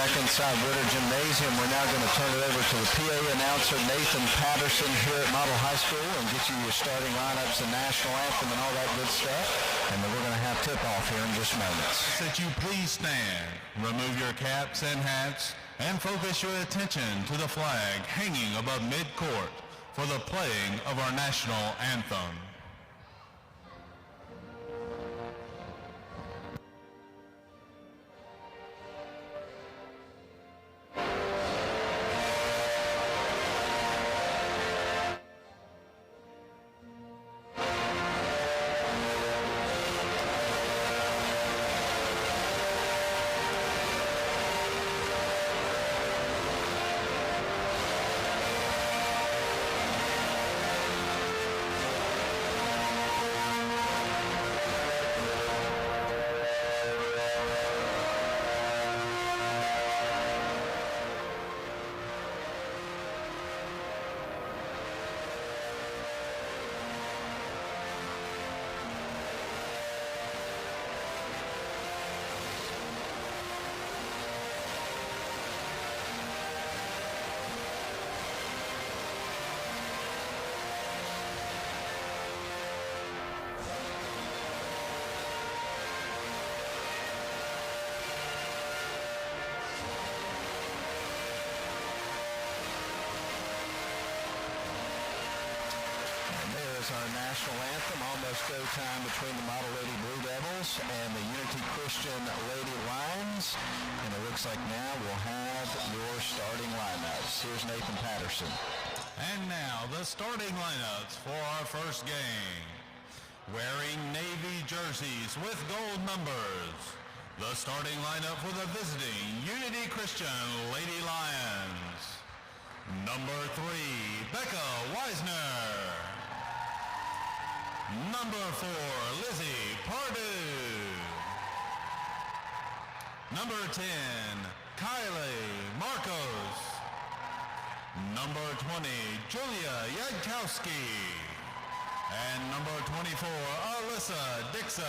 back inside Woodard Gymnasium. We're now going to turn it over to the PA announcer, Nathan Patterson, here at Model High School, and get you your starting lineups and national anthem and all that good stuff. And then we're going to have tip-off here in just moments. That you please stand, remove your caps and hats, and focus your attention to the flag hanging above mid-court for the playing of our national anthem. Our national anthem, almost go time between the Model Lady Blue Devils and the Unity Christian Lady Lions. And it looks like now we'll have your starting lineups. Here's Nathan Patterson. And now the starting lineups for our first game. Wearing navy jerseys with gold numbers, the starting lineup for the visiting Unity Christian Lady Lions. Number 3, Becca Weisner. Number 4, Lizzie Pardue. Number 10, Kylie Marcos. Number 20, Julia Yadkowski. And number 24, Alyssa Dixon.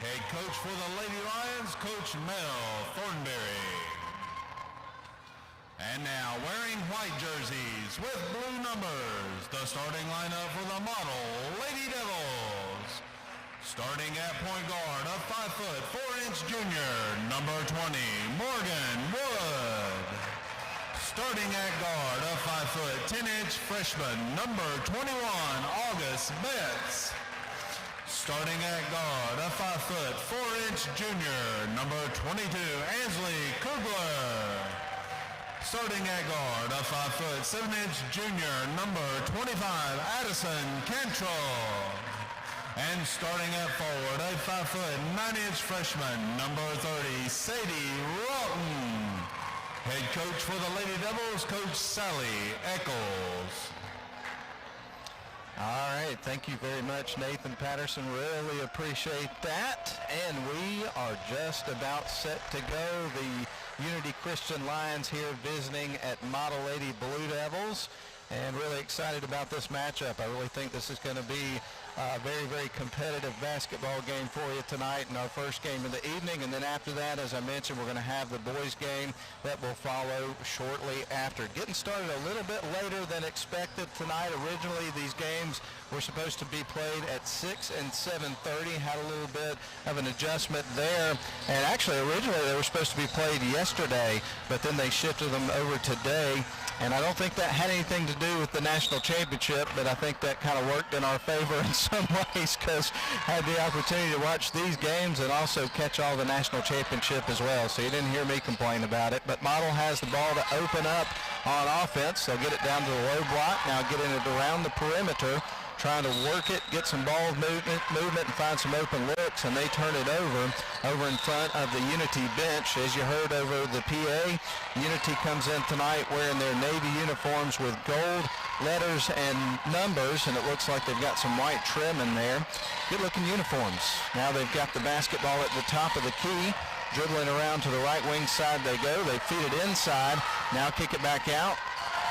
Head coach for the Lady Lions, Coach Mel Thornberry. And now, wearing white jerseys with blue numbers, the starting lineup for the Model Lady Devils. Starting at point guard, a 5', 4" junior, number 20, Morgan Wood. Starting at guard, a 5', 10" freshman, number 21, August Betts. Starting at guard, a 5', 4" junior, number 22, Ansley Kugler. Starting at guard, a 5', 7" junior, number 25, Addison Cantrell. And starting at forward, a 5', 9" freshman, number 30, Sadie Roughton. Head coach for the Lady Devils, Coach Sally Eccles. All right, thank you very much, Nathan Patterson. Really appreciate that. And we are just about set to go. The Unity Christian Lions here visiting at Model Lady Blue Devils, and really excited about this matchup. I really think this is going to be a very, very competitive basketball game for you tonight in our first game of the evening. And then after that, as I mentioned, we're going to have the boys game that will follow shortly after. Getting started a little bit later than expected tonight. Originally, these games were supposed to be played at 6 and 7:30. Had a little bit of an adjustment there. And actually, originally, they were supposed to be played yesterday, but then they shifted them over today. And I don't think that had anything to do with the national championship, but I think that kind of worked in our favor in some ways, because I had the opportunity to watch these games and also catch all the national championship as well. So you didn't hear me complain about it. But Model has the ball to open up on offense. They'll get it down to the low block, now getting it around the perimeter, trying to work it, get some ball movement, and find some open looks, and they turn it over in front of the Unity bench. As you heard over the PA, Unity comes in tonight wearing their Navy uniforms with gold letters and numbers, and it looks like they've got some white trim in there. Good-looking uniforms. Now they've got the basketball at the top of the key. Dribbling around to the right wing side they go. They feed it inside. Now kick it back out.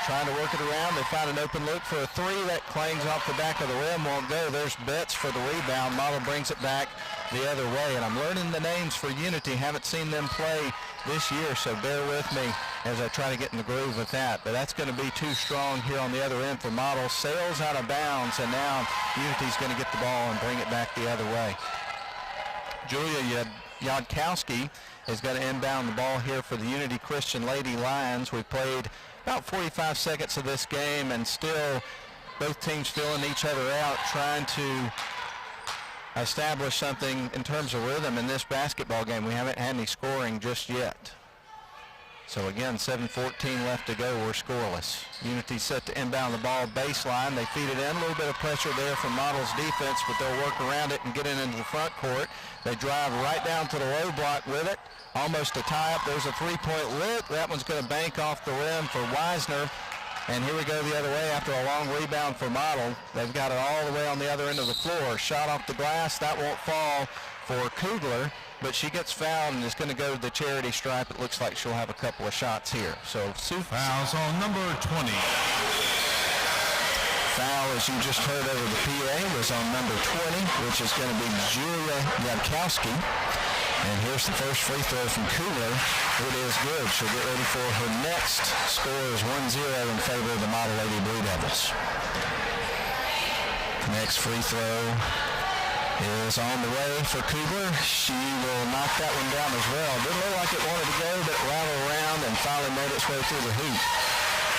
trying to work it around. They find an open look for a three. That clangs off the back of the rim, won't go. There's Betts for the rebound. Model brings it back the other way. And I'm learning the names for Unity. Haven't seen them play this year, so bear with me as I try to get in the groove with that. But that's going to be too strong here on the other end for Model. Sails out of bounds, and now Unity's going to get the ball and bring it back the other way. Julia Yodkowski is going to inbound the ball here for the Unity Christian Lady Lions. We played about 45 seconds of this game, and still both teams filling each other out, trying to establish something in terms of rhythm in this basketball game. We haven't had any scoring just yet. So again, 7:14 left to go. We're scoreless. Unity set to inbound the ball baseline. They feed it in. A little bit of pressure there from Model's defense, but they'll work around it and get it into the front court. They drive right down to the low block with it. Almost a tie-up. There's a three-point look. That one's going to bank off the rim for Wisner. And here we go the other way after a long rebound for Model. They've got it all the way on the other end of the floor. Shot off the glass. That won't fall for Kugler, but she gets fouled and is going to go to the charity stripe. It looks like she'll have a couple of shots here. So fouls on number 20. Foul, as you just heard over the PA, was on number 20, which is going to be Julia Yadkowski. And here's the first free throw from Kugler. It is good. She'll get ready for her next. Score is 1-0 in favor of the Model Lady Blue Devils. Next free throw is on the way for Kugler. She will knock that one down as well. Didn't look like it wanted to go, but it rattled around and finally made its way through the hoop.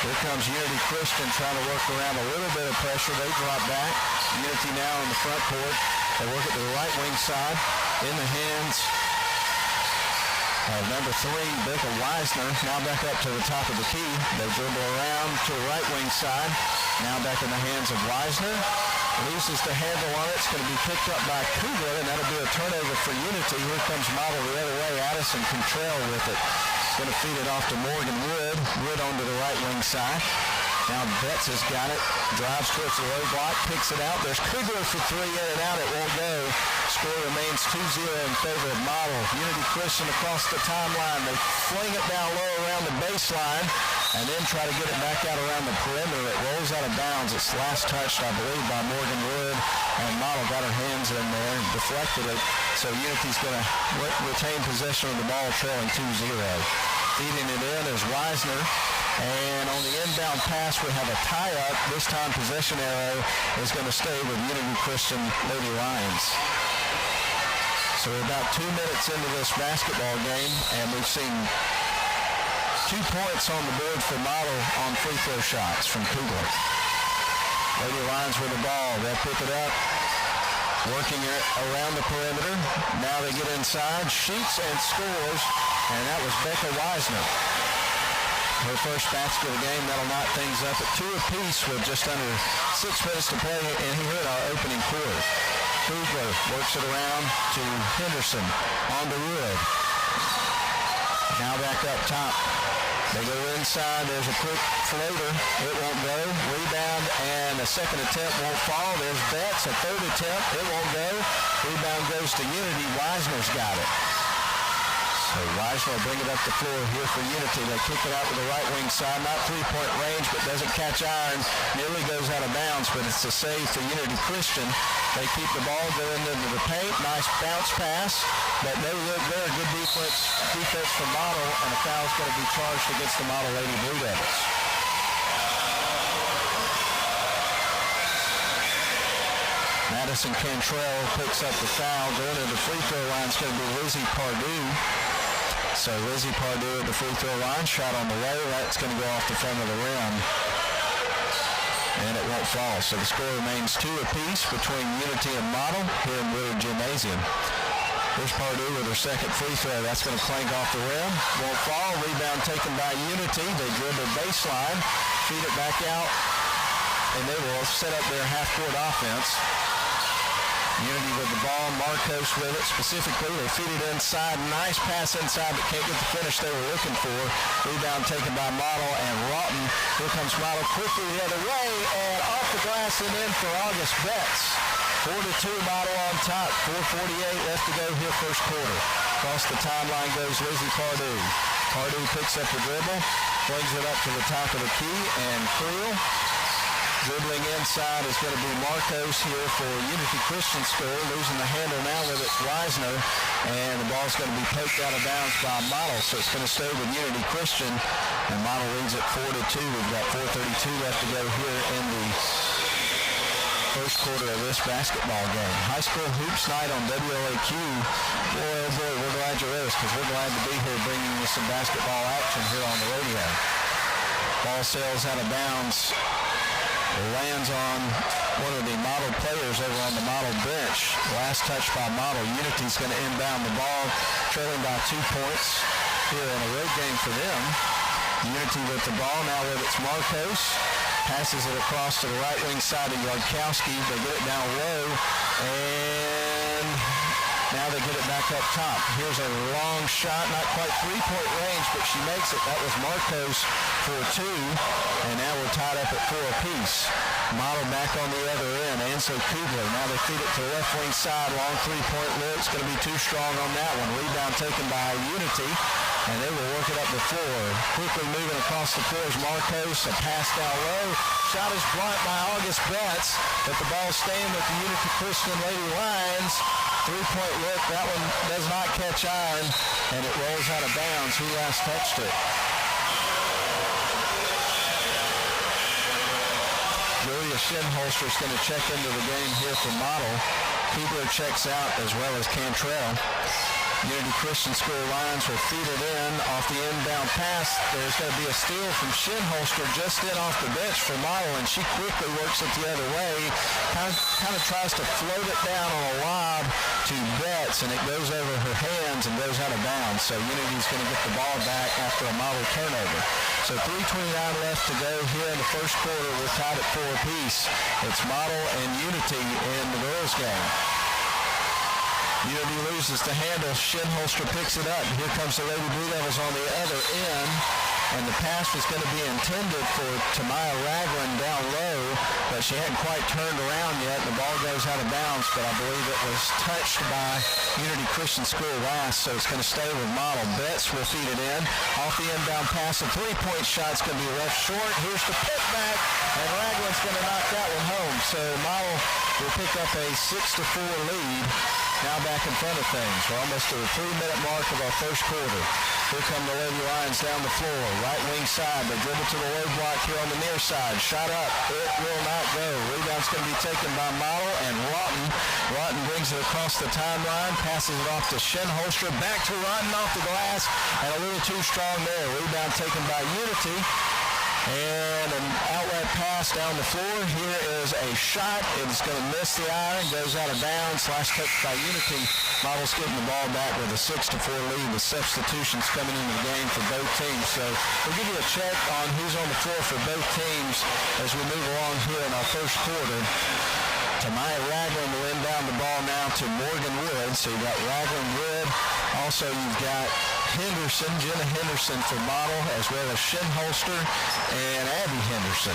Here comes Unity Christian trying to work around a little bit of pressure. They drop back. Unity now in the front court. They work it to the right wing side in the hands of number 3, Becca Wisner. Now back up to the top of the key. They dribble around to the right wing side. Now back in the hands of Wisner. Loses the handle on it. It's going to be picked up by Kugler, and that'll be a turnover for Unity. Here comes Model the other way. Addison Contrell with it. Going to feed it off to Morgan Wood. Wood onto the right wing side. Now Betts has got it. Drives towards the low block. Picks it out. There's Kugler for 3 in and out. It won't go. Score remains 2-0 in favor of Model. Unity Christian across the timeline. They fling it down low around the baseline and then try to get it back out around the perimeter. It rolls out of bounds. It's last touched, I believe, by Morgan Wood. And Model got her hands in there and deflected it. So Unity's going to retain possession of the ball, trailing 2-0. Feeding it in is Wisner. And on the inbound pass, we have a tie-up. This time, possession arrow is going to stay with Unity Christian Lady Lions. So we're about 2 minutes into this basketball game, and we've seen 2 points on the board for Model on free throw shots from Kugler. Lady Lions with the ball. They'll pick it up, working it around the perimeter. Now they get inside, shoots and scores, and that was Becca Wisner. Her first basket of the game. That'll knock things up at 2 apiece with just under 6 minutes to play, and here in our opening quarter. Kugler works it around to Henderson on the Wood. Now back up top. They go inside. There's a quick floater. It won't go. Rebound, and a second attempt won't fall. There's Betts. A third attempt. It won't go. Rebound goes to Unity. Wisner's got it. So Wisner will bring it up the floor here for Unity. They kick it out to the right wing side. Not three-point range, but doesn't catch iron. Nearly goes out of bounds, but it's a save for Unity Christian. They keep the ball going into the paint. Nice bounce pass, but no look there. Good defense from Model, and a foul's going to be charged against the Model Lady Blue Devils. Madison Cantrell picks up the foul. Going to the free throw line is going to be Lizzie Pardue. So Lizzie Pardue at the free throw line. Shot on the way. That's going to go off the front of the rim. And it won't fall. So the score remains 2 apiece between Unity and Model here in Woodard Gymnasium. Here's Pardue with her second free throw. That's going to clank off the rim. Won't fall. Rebound taken by Unity. They dribble baseline. Feed it back out. And they will set up their half-court offense. Unity with the ball, Marcos with it specifically. They feed it inside. Nice pass inside, but can't get the finish they were looking for. Rebound taken by Model and Lawton. Here comes Model quickly the other way, and off the glass and in for August Betts. 4-2 Model on top. 4:48 left to go here first quarter. Across the timeline goes Lizzie Pardue. Pardue picks up the dribble, Brings it up to the top of the key, and Creel. Dribbling inside is going to be Marcos here for Unity Christian School. Losing the handle now with it, Weisner. And the ball's going to be poked out of bounds by Model. So it's going to stay with Unity Christian. And Model leads at 4-2. We've got 4:32 left to go here in the first quarter of this basketball game. High school hoops night on WLAQ. Boy, oh boy, we're glad you're with us because we're glad to be here bringing you some basketball action here on the radio. Ball sails out of bounds. Lands on one of the Model players over on the Model bench. Last touch by Model. Unity's going to inbound the ball, trailing by 2 points here in a road game for them. Unity with the ball. Now with it's Marcos. Passes it across to the right wing side of Yardkowski. They get it down low, and now they get it back up top. Here's a long shot, not quite three-point range, but she makes it. That was Marcos for 2, and now we're tied up at 4 apiece. Model back on the other end, Ansel Kugler. Now they feed it to the left wing side. Long three-point look. It's going to be too strong on that one. Rebound taken by Unity, and they will work it up the floor. Quickly moving across the floor is Marcos. A pass down low. Shot is blocked by August Betts, but the ball staying with the Unity Christian Lady Lions. Three-point look. That one does not catch iron, and it rolls out of bounds. Who last touched it? Julia Shinholster is going to check into the game here for Model. Kugler checks out as well as Cantrell. Unity Christian School Lions will feed it in off the inbound pass. There's going to be a steal from Shinholster just in off the bench for Model, and she quickly works it the other way. Kind of tries to float it down on a lob to Betts, and it goes over her hands and goes out of bounds. So Unity's going to get the ball back after a Model turnover. So 3:29 left to go here in the first quarter. We're tied at 4 apiece. It's Model and Unity in the girls' game. Unity loses the handle. Shinholster picks it up. Here comes the Lady Blue Devils on the other end. And the pass was going to be intended for Tamaya Ragland down low, but she hadn't quite turned around yet. The ball goes out of bounds, but I believe it was touched by Unity Christian School last, so it's going to stay with Model. Betts will feed it in. Off the inbound pass, a three-point shot's going to be left short. Here's the putback, and Ragland's going to knock that one home. So Model will pick up a 6-4 lead. Now back in front of things. We're almost to the 3-minute mark of our first quarter. Here come the Lady Lions down the floor. Right wing side. They dribble to the low block here on the near side. Shot up. It will not go. Rebound's going to be taken by Model and Rotten. Rotten brings it across the timeline. Passes it off to Shinholster. Back to Rotten off the glass. And a little too strong there. Rebound taken by Unity. And an outlet pass down the floor. Here is a shot. It's going to miss the iron. Goes out of bounds. Last touch by Unity. Model's getting the ball back with a 6-4 lead. The substitutions coming into the game for both teams. So we'll give you a check on who's on the floor for both teams as we move along here in our first quarter. Tamaya Ragland will inbound the ball now to Morgan Wood. So you've got Ragland, Wood. Also, you've got Henderson, Jenna Henderson for Model, as well as Shinholster and Abby Henderson.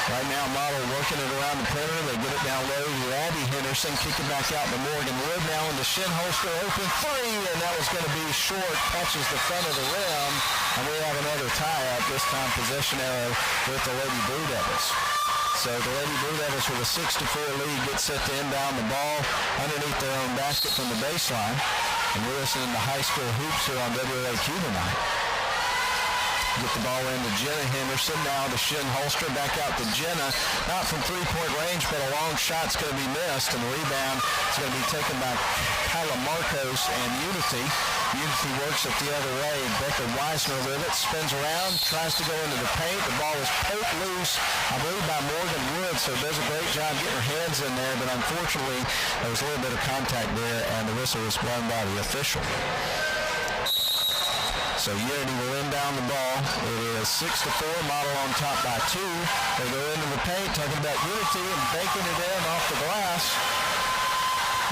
Right now, Model working it around the perimeter. They get it down low to Abby Henderson. Kick it back out to Morgan Wood. Now into Shinholster. Open three, and that was going to be short. Touches the front of the rim. And we have another tie-up, this time possession arrow with the Lady Blue Devils. So the Lady Blue Devils with a 6-4 lead get set to inbound the ball underneath their own basket from the baseline. And we're listening to high school hoops here on WLAQ tonight. Get the ball into Jenna Henderson, now to Shinholster, back out to Jenna. Not from three-point range, but a long shot's going to be missed, and the rebound is going to be taken by Kyla Marcos and Unity. Unity works it the other way. Becca Weisner with it, spins around, tries to go into the paint. The ball is poked loose, I believe, by Morgan Wood, so does a great job getting her hands in there, but unfortunately, there was a little bit of contact there, and the whistle was blown by the official. So Unity will inbound the ball. It is 6-4, Model on top by 2. They go into the paint, talking about Unity, and banking it in off the glass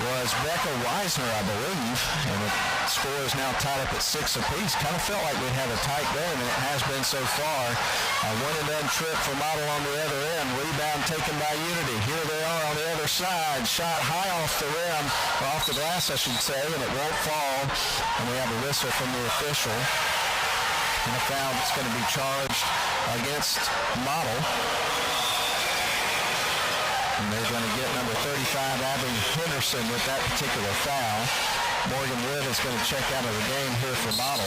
was Becca Weisner, I believe. And the score is now tied up at 6 apiece. Kind of felt like we'd have a tight game, and it has been so far. A one-and-done trip for Model on the other end. Rebound taken by Unity. Here they are on the other side. Shot high off the rim, or off the glass, I should say, and it won't fall. And we have a whistle from the official. And a foul that's going to be charged against Model. And they're going to get number 35, Abby Henderson, with that particular foul. Morgan Wood is going to check out of the game here for Model.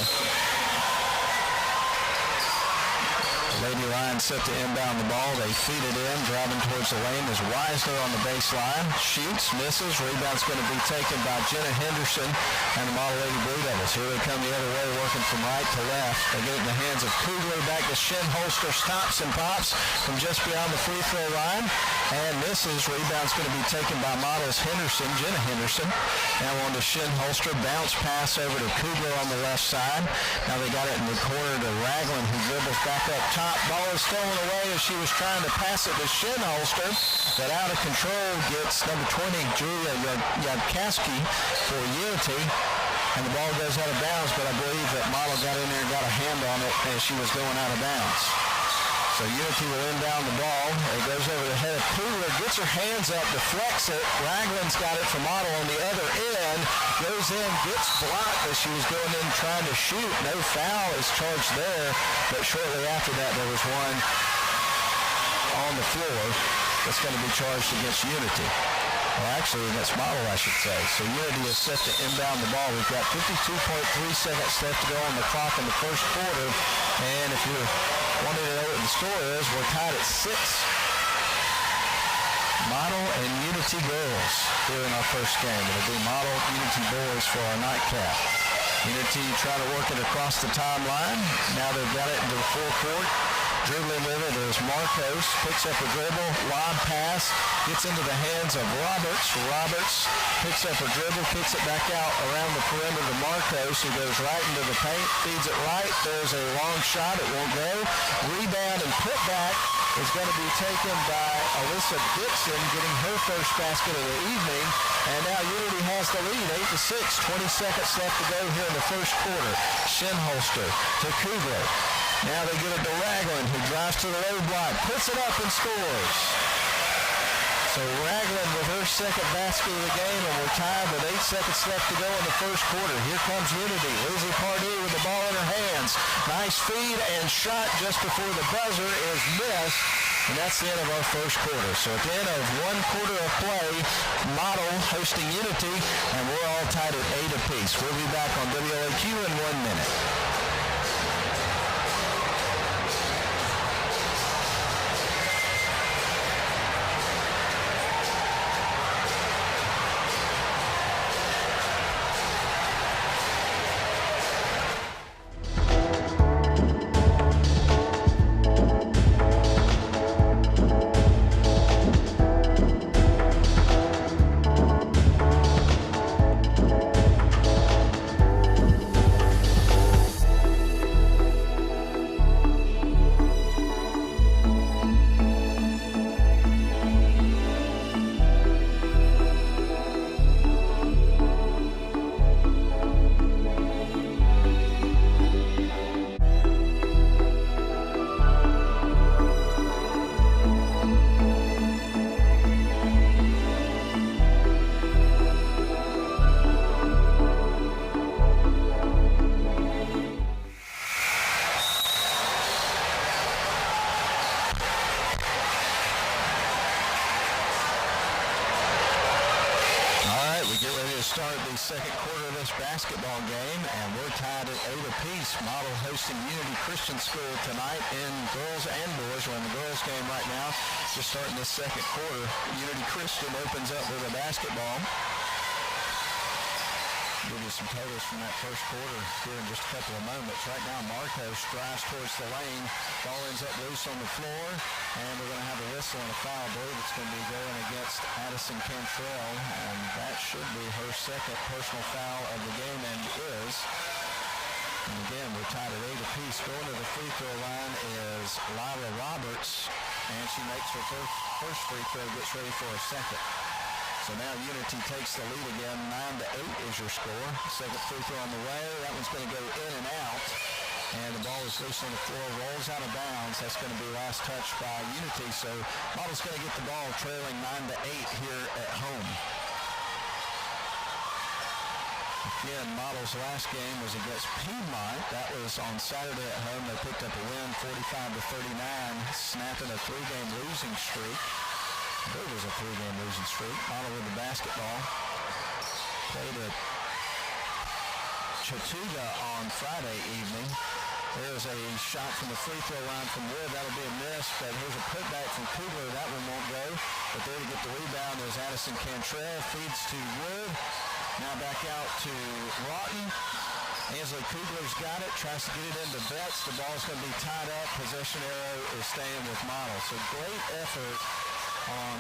Lady Lions set to inbound the ball. They feed it in. Driving towards the lane is Weisner on the baseline. Shoots, misses. Rebound's going to be taken by Jenna Henderson and the Model Lady Blue Devils. Here they come the other way, working from right to left. They get it in the hands of Kugler. Back to Shinholster. Stops and pops from just beyond the free throw line. And misses. Rebound's going to be taken by Model's Henderson, Jenna Henderson. Now on to Shinholster. Bounce pass over to Kugler on the left side. Now they got it in the corner to Ragland, who dribbles back up top. Ball is stolen away as she was trying to pass it to Shinholster. But out of control gets number 20, Julia Yadkowski for Unity. And the ball goes out of bounds, but I believe that Model got in there and got a hand on it as she was going out of bounds. So Unity will inbound the ball. It goes over the head of Kugler, gets her hands up, deflects it. Ragland's got it from Model on the other end. Goes in, gets blocked as she was going in trying to shoot. No foul is charged there, but shortly after that there was one on the floor that's going to be charged against Unity. Well, actually against Model, I should say. So Unity is set to inbound the ball. We've got 52.3 seconds left to go on the clock in the first quarter. And if you're wanting to know what the score is, we're tied at 6. Model and Unity girls here in our first game. It'll be Model, Unity boys for our nightcap. Unity trying to work it across the timeline. Now they've got it into the full court. Dribbling with it is Marcos, picks up a dribble, lob pass, gets into the hands of Roberts. Roberts picks up a dribble, kicks it back out around the perimeter to Marcos, who goes right into the paint, feeds it right. There's a long shot, it won't go. Rebound and put back is going to be taken by Alyssa Dixon, getting her first basket of the evening. And now Unity has the lead, 8-6, 20 seconds left to go here in the first quarter. Shinholster to Kugler. Now they get it to Ragland, who drives to the low block, puts it up and scores. So Ragland with her second basket of the game, and we're tied with 8 seconds left to go in the first quarter. Here comes Unity. Lizzie Pardee with the ball in her hands. Nice feed and shot just before the buzzer is missed. And that's the end of our first quarter. So at the end of one quarter of play, Model hosting Unity, and we're all tied at 8 apiece. We'll be back on WLAQ in 1 minute. Start the second quarter of this basketball game, and we're tied at 8 apiece. Model hosting Unity Christian School tonight in girls and boys. We're in the girls game right now, just starting this second quarter. Unity Christian opens up with a basketball. Give you some totals from that first quarter here in just a couple of moments. Right now, Marcos drives towards the lane. Ball ends up loose on the floor, and we're going to have a whistle and a foul. I believe it's going to be going against Addison Cantrell, and that should be her second personal foul of the game, and is. And again, we're tied at 8 apiece. Going to the free throw line is Lila Roberts, and she makes her first free throw, gets ready for a second. So now Unity takes the lead again. 9-8 is your score. Second free throw on the way. That one's going to go in and out. And the ball is loose on the floor, rolls out of bounds. That's going to be last touch by Unity. So Model's going to get the ball trailing 9-8 here at home. Again, Model's last game was against Piedmont. That was on Saturday at home. They picked up a win, 45-39, snapping a three-game losing streak. I believe it was a three-game losing streak. Model with the basketball. Played at Chattooga on Friday evening. There's a shot from the free throw line from Wood. That'll be a miss, but here's a putback from Kugler. That one won't go. But there to get the rebound is Addison Cantrell. Feeds to Wood. Now back out to Lawton. Ansley Kugler's got it. Tries to get it into Betts. The ball's going to be tied up. Possession arrow is staying with Model. So great effort on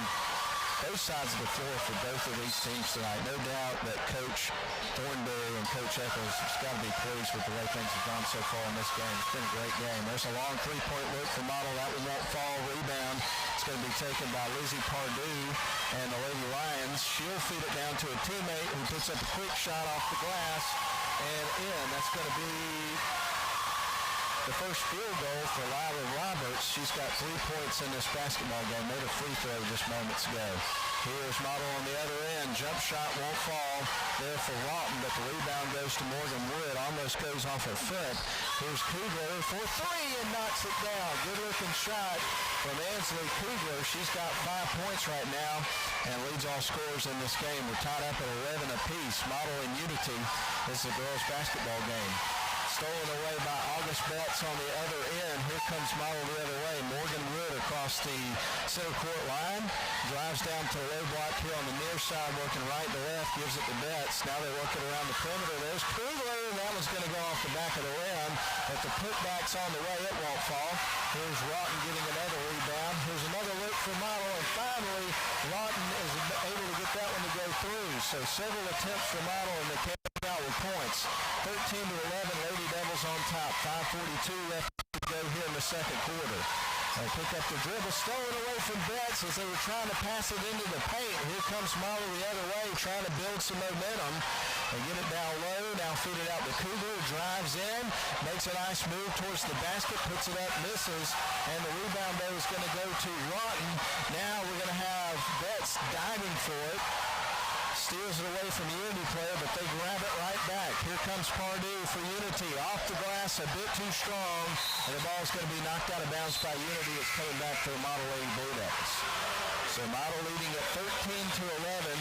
both sides of the floor for both of these teams tonight. No doubt that Coach Thornberry and Coach Eccles has got to be pleased with the way things have gone so far in this game. It's been a great game. There's a long three-point look for Model. That one won't fall. Rebound. It's going to be taken by Lizzie Pardue and the Lady Lions. She'll feed it down to a teammate who puts up a quick shot off the glass and in. That's going to be the first field goal for Lyra Roberts. She's got 3 points in this basketball game. Made a free throw just moments ago. Here's Model on the other end. Jump shot won't fall there for Lawton, but the rebound goes to Morgan Wood. Almost goes off her foot. Here's Kugler for three and knocks it down. Good looking shot from Ansley Kugler. She's got 5 points right now and leads all scorers in this game. We're tied up at 11 apiece. Model in Unity. This is a girls basketball game. Stolen away by August Betts on the other end. Here comes Model the other way. Morgan Wood across the center court line. Drives down to the low block here on the near side, working right to left. Gives it to Betts. Now they work it around the perimeter. There's Kugler. That was going to go off the back of the rim. But the putback's on the way. It won't fall. Here's Lawton getting another rebound. Here's another look for Model. And finally, Lawton is able to get that one to go through. So several attempts for Model, and they came out with points. 13-11, Lady Devils on top. 5:42 left to go here in the second quarter. They pick up the dribble, stolen away from Betts as they were trying to pass it into the paint. Here comes Model the other way, trying to build some momentum. They get it down low, now feed it out to Kugler, drives in, makes a nice move towards the basket, puts it up, misses, and the rebound though is going to go to Lawton. Now we're going to have Betts diving for it. Steals it away from the Unity player, but they grab it right back. Here comes Pardue for Unity. Off the glass, a bit too strong, and the ball's going to be knocked out of bounds by Unity. It's coming back to the Model Lady Blue Devils. So Model leading at 13-11,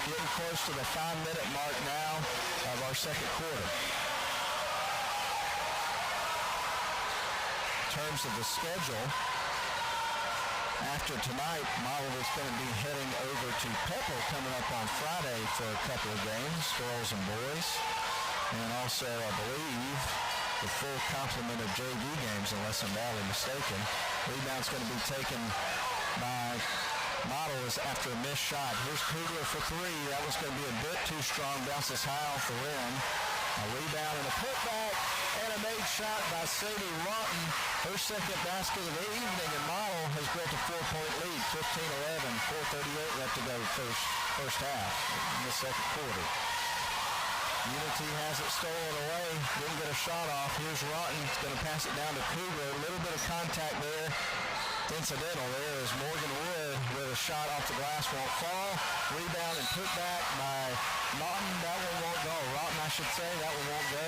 getting close to the 5-minute mark now of our second quarter. In terms of the schedule, after tonight, Model is going to be heading over to Pepper coming up on Friday for a couple of games, girls and boys. And also, I believe, the full complement of JV games, unless I'm badly mistaken. Rebound's going to be taken by Model is after a missed shot. Here's Kugler for three. That was going to be a bit too strong. Bounces high off the rim. A rebound and a putback. And a made shot by Sadie Lawton. Her second basket of the evening, and Model has built a 4-point lead, 15-11, 4:38 left to go first half in the second quarter. Unity has it stolen away, didn't get a shot off. Here's Lawton, he's going to pass it down to Kugler. A little bit of contact there. Incidental there is Morgan Wood with a shot off the glass, won't fall. Rebound and putback by Lawton. That one won't go. Lawton, I should say, that one won't go.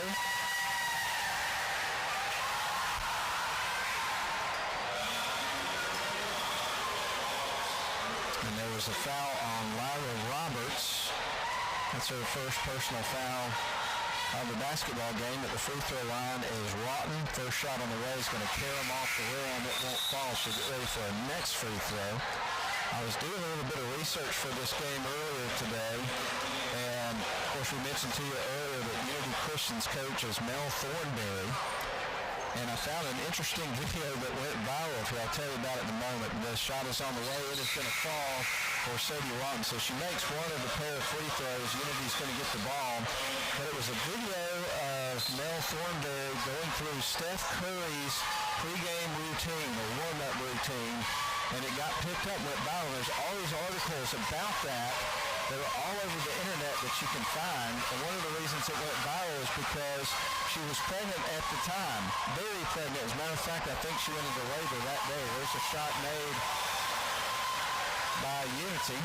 And there was a foul on Lyra Roberts. That's her first personal foul of the basketball game. At the free throw line is Lawton. First shot on the way is going to carry him off the rim. It won't fall. She'll get ready for her next free throw. I was doing a little bit of research for this game earlier today, and of course we mentioned to you earlier that Unity Christian's coach is Mel Thornberry. And I found an interesting video that went viral here. I'll tell you about it in a moment. The shot is on the way. It is going to fall for Sadie Lawton. So she makes one of the pair of free throws. Unity's going to get the ball. But it was a video of Mel Thornberry going through Steph Curry's pregame routine, or warm-up routine. And it got picked up, went viral. There's all these articles about that. They're all over the internet that you can find. And one of the reasons it went viral is because she was pregnant at the time. Very pregnant. As a matter of fact, I think she went into labor that day. There's a shot made by Unity.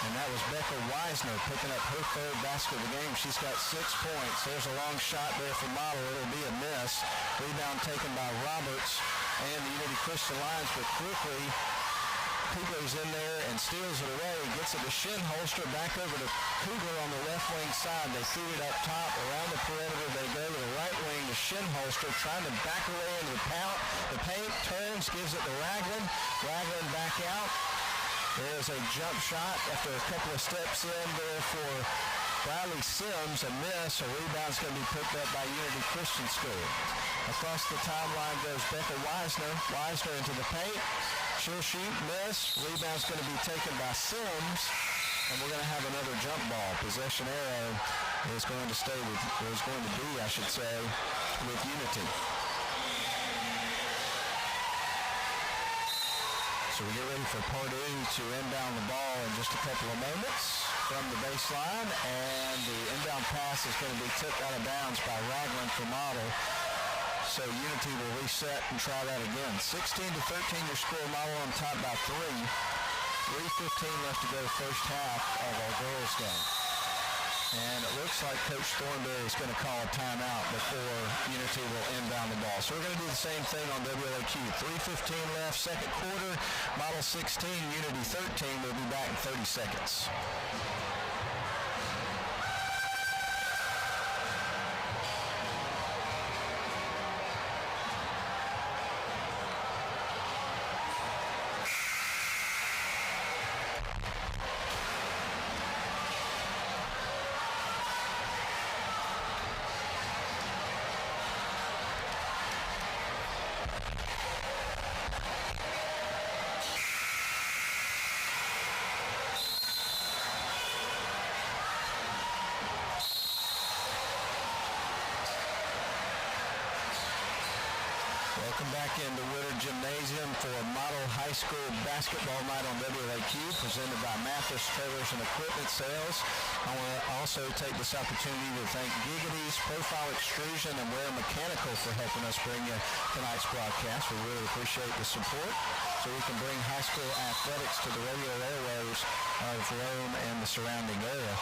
And that was Becca Weisner picking up her third basket of the game. She's got 6 points. There's a long shot there for Model. It'll be a miss. Rebound taken by Roberts and the Unity Christian Lions, but quickly Kugler's in there and steals it away. Gets it to Shinholster. Back over to Kugler on the left wing side. They feed it up top. Around the perimeter, they go to the right wing to Shinholster, trying to back away into the paint. Turns, gives it to Ragland. Ragland back out. There's a jump shot after a couple of steps in there for Riley Sims. A miss. A rebound's going to be picked up by Unity Christian School. Across the timeline goes Becca Weisner. Weisner into the paint. She'll shoot, miss. Rebound's going to be taken by Sims. And we're going to have another jump ball. Possession arrow is going to stay with, or is going to be, I should say, with Unity. So we get ready for Purdue to inbound the ball in just a couple of moments from the baseline, and the inbound pass is going to be tipped out of bounds by Ragland for Model. So Unity will reset and try that again. 16-13 your score. Model on top by 3. 3:15 left to go first half of our girls game. And it looks like Coach Thornberry is going to call a timeout before Unity will inbound the ball. So we're going to do the same thing on WLAQ. 3:15 left, second quarter. Model 16, Unity 13. We'll be back in 30 seconds. Back into Woodard Gymnasium for Model High School basketball night on WLAQ, presented by Mathis Trailers and Equipment Sales. I want to also take this opportunity to thank Giggity's Profile Extrusion and Ware Mechanical for helping us bring you tonight's broadcast. We really appreciate the support so we can bring high school athletics to the radio airwaves of Rome and the surrounding area.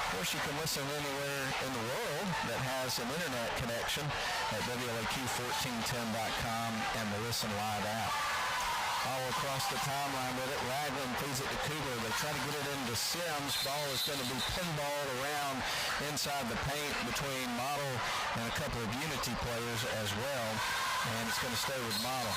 Of course, you can listen anywhere in the world that has an internet connection at WLAQ1410.com and the Listen Live app. All across the timeline with it. Ragland feeds it to Kugler. They try to get it into Sims. Ball is going to be pinballed around inside the paint between Model and a couple of Unity players as well. And it's going to stay with Model.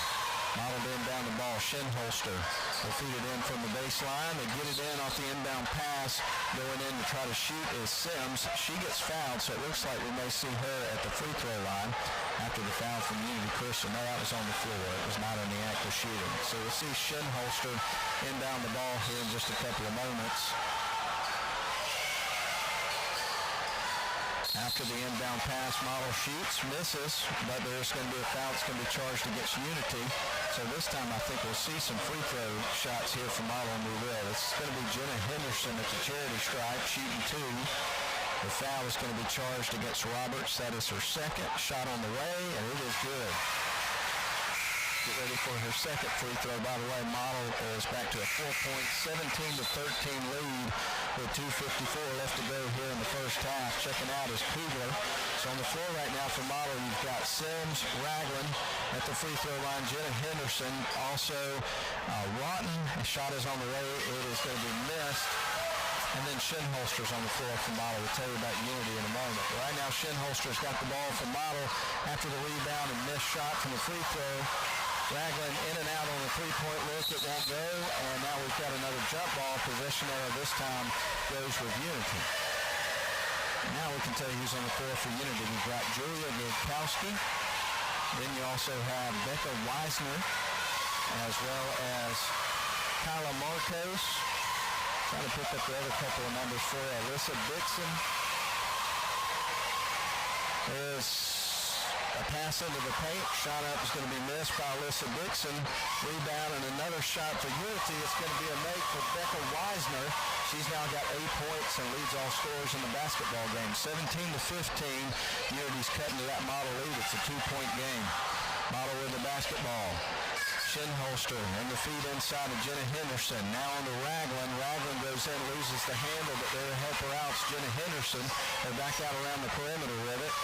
Model inbound the ball. Shinholster will feed it in from the baseline. They get it in off the inbound pass. Going in to try to shoot is Sims. She gets fouled, so it looks like we may see her at the free throw line after the foul from Unity Christian. No, that was on the floor. It was not in the act of shooting. So we'll see Shinholster inbound the ball here in just a couple of moments. After the inbound pass, Model shoots, misses, but there's going to be a foul that's going to be charged against Unity. So this time I think we'll see some free throw shots here from Model, and we will. It's going to be Jenna Henderson at the charity stripe, shooting 2. The foul is going to be charged against Roberts. That is her second shot on the way, and it is good. Get ready for her second free throw. By the way, Model is back to a 4-point, 17-13 lead with 2:54 left to go here in the first half. Checking out is Kugler. So on the floor right now for Model, you've got Sims, Ragland at the free throw line, Jenna Henderson, also Rotten. A shot is on the way. It is going to be missed. And then Shinholster's on the floor for Model. We'll tell you about Unity in a moment. But right now, Shinholster's got the ball for Model after the rebound and missed shot from the free throw. Ragland in and out on the three-point look. It won't go. And now we've got another jump ball. Possession error this time goes with Unity. Now we can tell you who's on the floor for Unity. We've got Julia Gilkowski. Then you also have Becca Weisner, as well as Kyla Marcos. Trying to pick up the other couple of numbers for Alyssa Dixon. There's a pass into the paint. Shot up is going to be missed by Alyssa Dixon. Rebound and another shot for Unity. It's going to be a make for Becca Weisner. She's now got 8 points and leads all scorers in the basketball game. 17-15. Unity's cutting to that Model lead. It's a 2-point game. Model with the basketball. Shinholster and the feed inside of Jenna Henderson. Now on to Ragland. Ragland goes in, loses the handle, but there to help her out is Jenna Henderson. They're back out around the perimeter with it.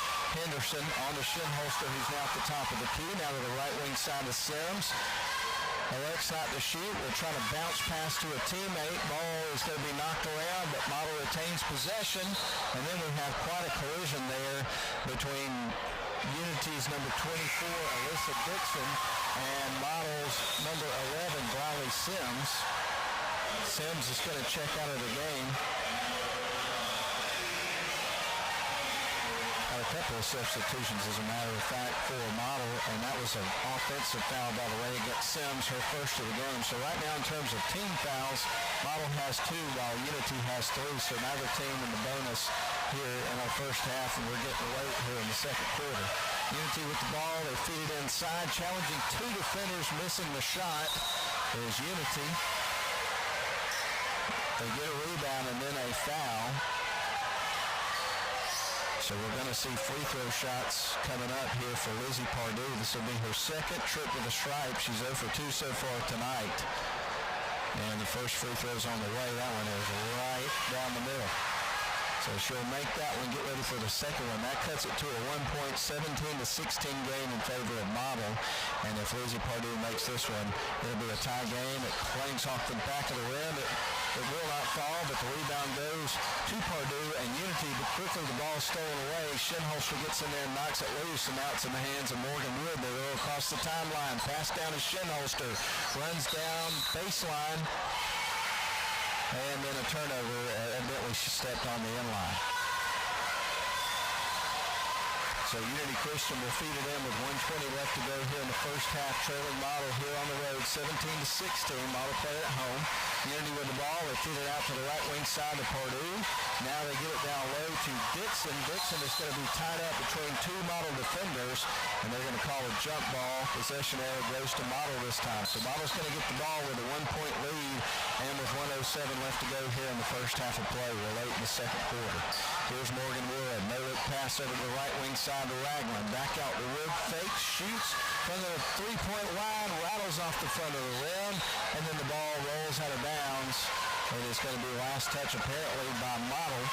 Henderson on to Shinholster, who's now at the top of the key. Now to the right wing side of Sims. Elects not to shoot. We're trying to bounce pass to a teammate. Ball is going to be knocked around, but Model retains possession. And then we have quite a collision there between Unity's number 24, Alyssa Dixon, and Model's number 11, Briley Sims. Sims is going to check out of the game. A couple of substitutions, as a matter of fact, for Model, and that was an offensive foul, by the way, against Sims, her first of the game. So right now, in terms of team fouls, Model has 2, while Unity has 3, so neither team in the bonus here in our first half, and we're getting late here in the second quarter. Unity with the ball, they feed it inside, challenging 2 defenders, missing the shot. There's Unity. They get a rebound and then a foul. So we're going to see free throw shots coming up here for Lizzie Pardue. This will be her second trip to the stripe. She's 0 for 2 so far tonight. And the first free throw's on the way. That one is right down the middle. So she'll make that one, get ready for the second one. That cuts it to a 1-point, 17-16 game in favor of Model. And if Lizzie Pardue makes this one, it'll be a tie game. It clangs off the back of the rim. It will not fall, but the rebound goes to Pardue and Unity, but quickly the ball is stolen away. Shinholster gets in there and knocks it loose, and now it's in the hands of Morgan Wood. They go across the timeline. Pass down to Shinholster. Runs down baseline. And then a turnover. Evidently she stepped on the inline. So Unity Christian will feed it in with 1:20 left to go here in the first half. Trailing Model here on the road, 17-16. Model play at home. Unity with the ball. They feed it out to the right wing side to Pardue. Now they get it down low to Dixon. Dixon is going to be tied up between 2 Model defenders, and they're going to call a jump ball. Possession error goes to Model this time. So Model's going to get the ball with a 1-point lead, and with 1:07 left to go here in the first half of play. We're late in the second quarter. Here's Morgan Wood. No look pass over to the right wing side to Ragland. Back out to Wood. Fakes, shoots from the 3-point line, rattles off the front of the rim, and then the ball rolls out of bounds. And it's going to be last touch apparently by Model.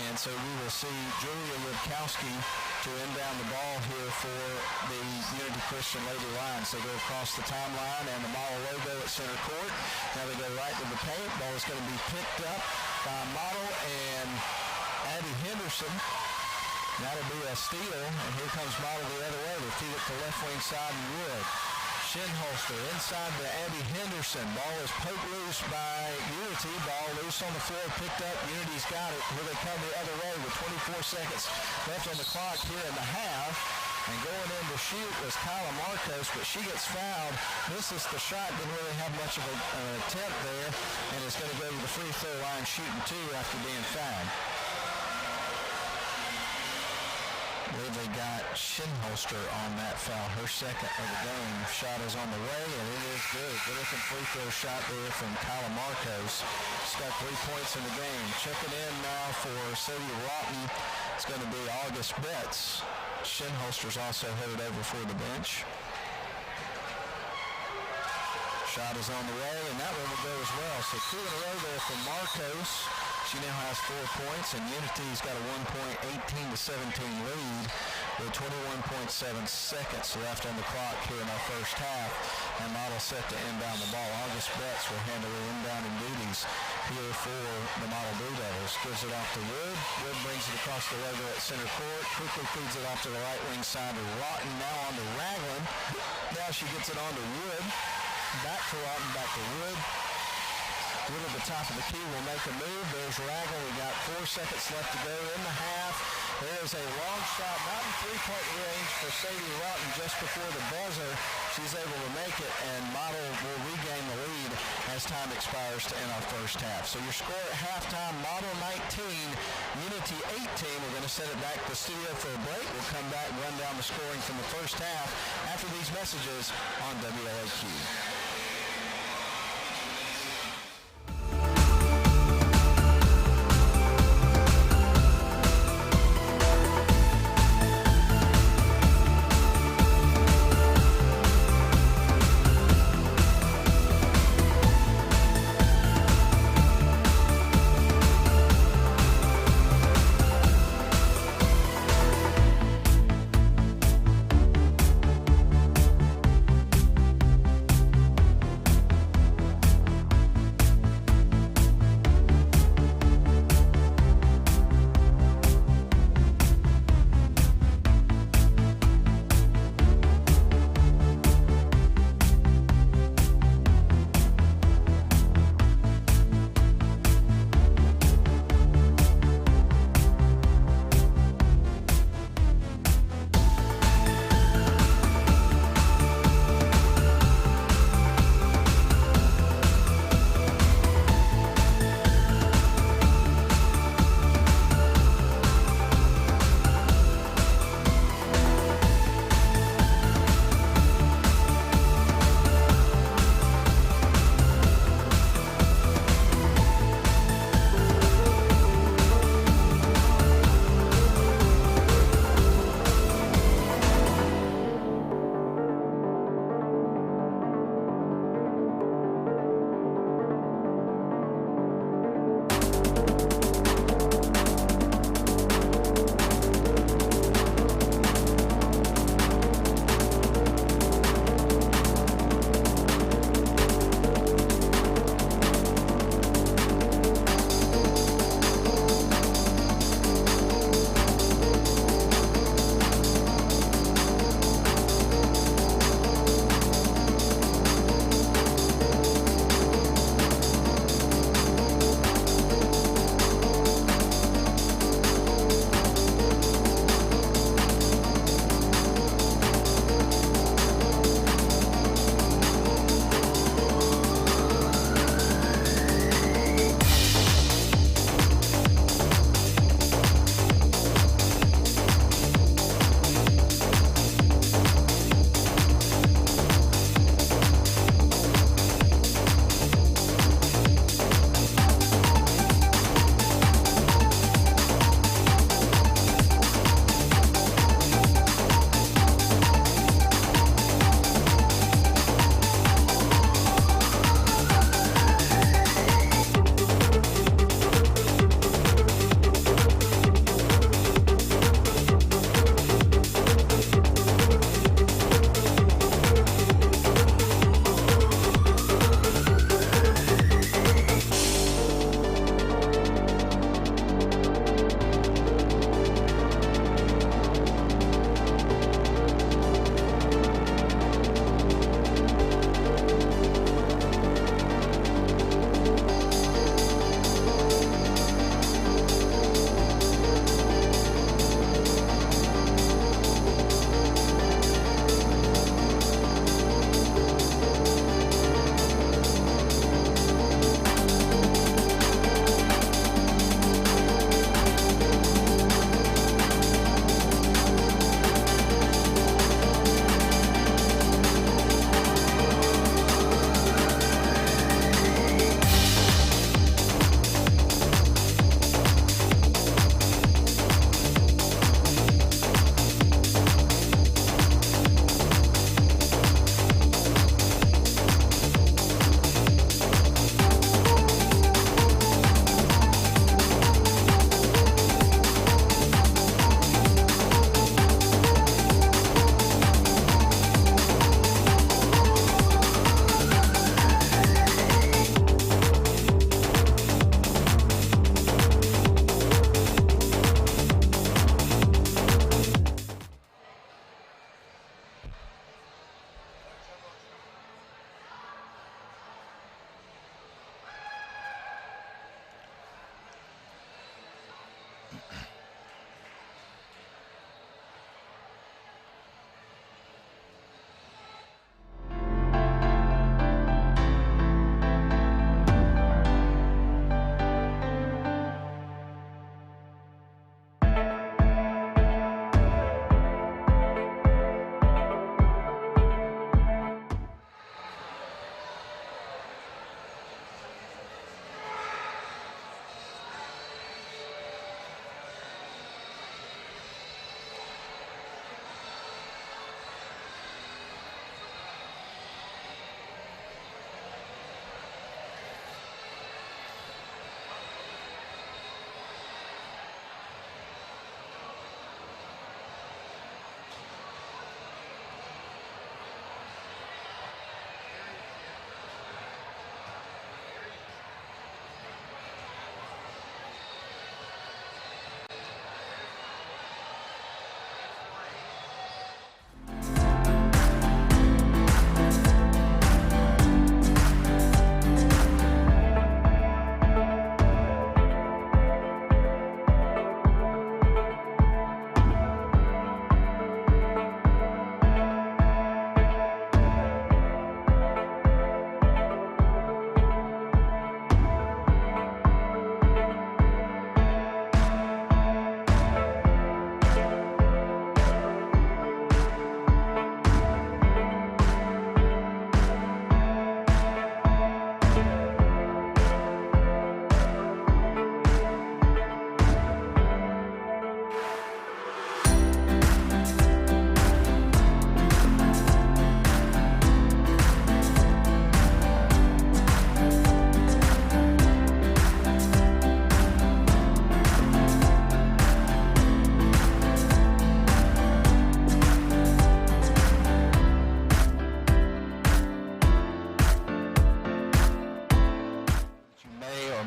And so we will see Julia Lipkowski to inbound the ball here for the Unity Christian Lady Lions. They go across the timeline and the Model logo at center court. Now they go right to the paint. Ball is going to be picked up by Model and Abby Henderson. That'll be a steal, and here comes Model the other way. They feed it to left wing side and Wood. Shinholster inside to Abby Henderson. Ball is poked loose by Unity. Ball loose on the floor, picked up. Unity's got it. Here they come the other way with 24 seconds left on the clock here in the half. And going in to shoot was Kyla Marcos, but she gets fouled. Misses the shot, didn't really have much of an attempt there, and is going to go to the free throw line shooting 2 after being fouled. I believe they got Shinholster on that foul, her second of the game. Shot is on the way, and it is good. Good looking free throw shot there from Kyla Marcos. She's got 3 points in the game. Checking in now for Sadie Rotten. It's going to be August Betts. Shinholster's also headed over for the bench. Shot is on the way, and that one will go as well. So 2 in a row there for Marcos. She now has 4 points, and Unity's got a 1-point, 18-17 lead with 21.7 seconds left on the clock here in our first half. And Model set to inbound the ball. August Betts will handle the inbounding duties here for the Model Blue Devils. Gives it off to Wood. Wood brings it across the logo at center court. Quickly feeds it off to the right wing side to Rotten. Now on to Ragland. Now she gets it on to Wood. Back to Rotten, back to Wood. Wood at the top of the key will make a move. There's Ragland. We got 4 seconds left to go in the half. There's a long shot, not in 3-point range for Sadie Rotten just before the buzzer. She's able to make it, and Model will regain the lead as time expires to end our first half. So your score at halftime, Model 19, Unity 18. We're going to send it back to the studio for a break. We'll come back and run down the scoring from the first half after these messages on WLAQ.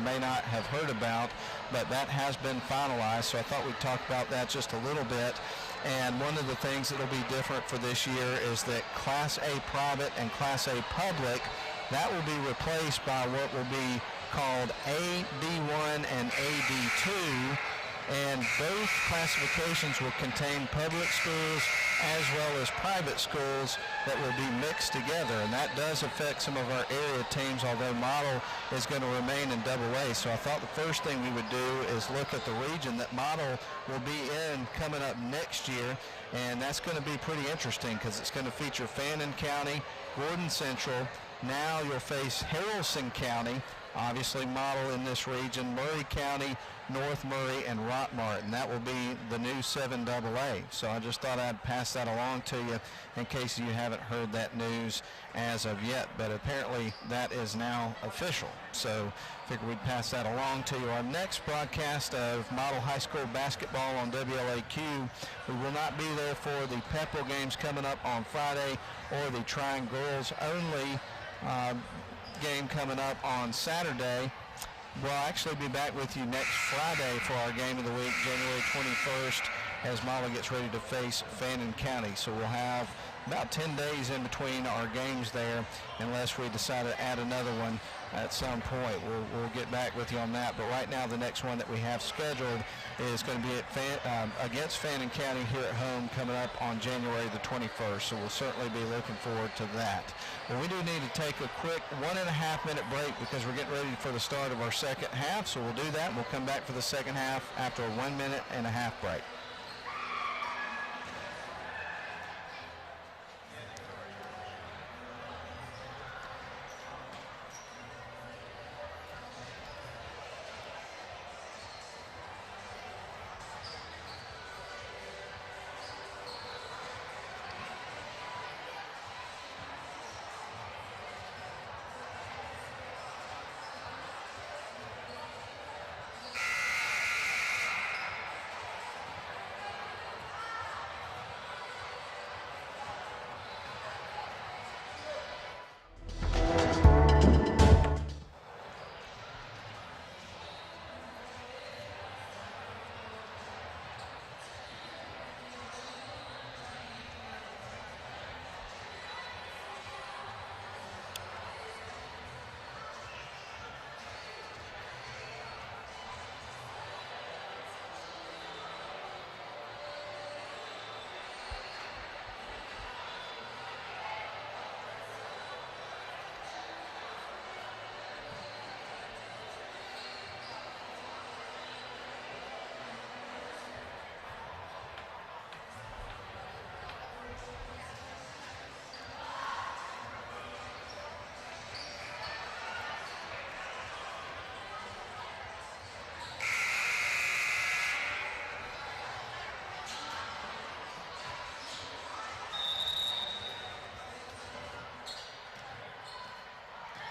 may not have heard about, but that has been finalized, so I thought we'd talk about that just a little bit. And one of the things that will be different for this year is that Class A private and Class A public, that will be replaced by what will be called AD1 and AD2, and both classifications will contain public schools as well as private schools that will be mixed together, and that does affect some of our area teams, although Model is going to remain in AA. So I thought the first thing we would do is look at the region that Model will be in coming up next year, and that's going to be pretty interesting because it's going to feature Fannin County, Gordon Central. Now you'll face Haralson County, obviously Model in this region, Murray County, North Murray, and Rockmart, and that will be the new 7AA. So I just thought I'd pass that along to you in case you haven't heard that news as of yet, but apparently that is now official. So I figured we'd pass that along to you. Our next broadcast of Model High School basketball on WLAQ, we will not be there for the Pepperell games coming up on Friday or the Trine Girls Only game coming up on Saturday. We'll actually be back with you next Friday for our game of the week, January 21st, as Model gets ready to face Fannin County. So we'll have about 10 days in between our games there, unless we decide to add another one at some point. We'll get back with you on that. But right now, the next one that we have scheduled is going to be at against Fannin County here at home coming up on January the 21st. So we'll certainly be looking forward to that. Well, we do need to take a quick 1.5-minute break because we're getting ready for the start of our second half. So we'll do that. We'll come back for the second half after a 1.5-minute break.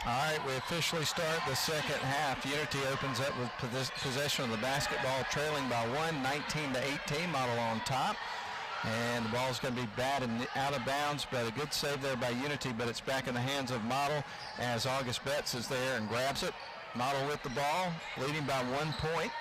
All right, we officially start the second half. Unity opens up with possession of the basketball, trailing by 1, 19-18, Model on top. And the ball's going to be batted out of bounds, but a good save there by Unity, but it's back in the hands of Model as August Betts is there and grabs it. Model with the ball, leading by 1 point,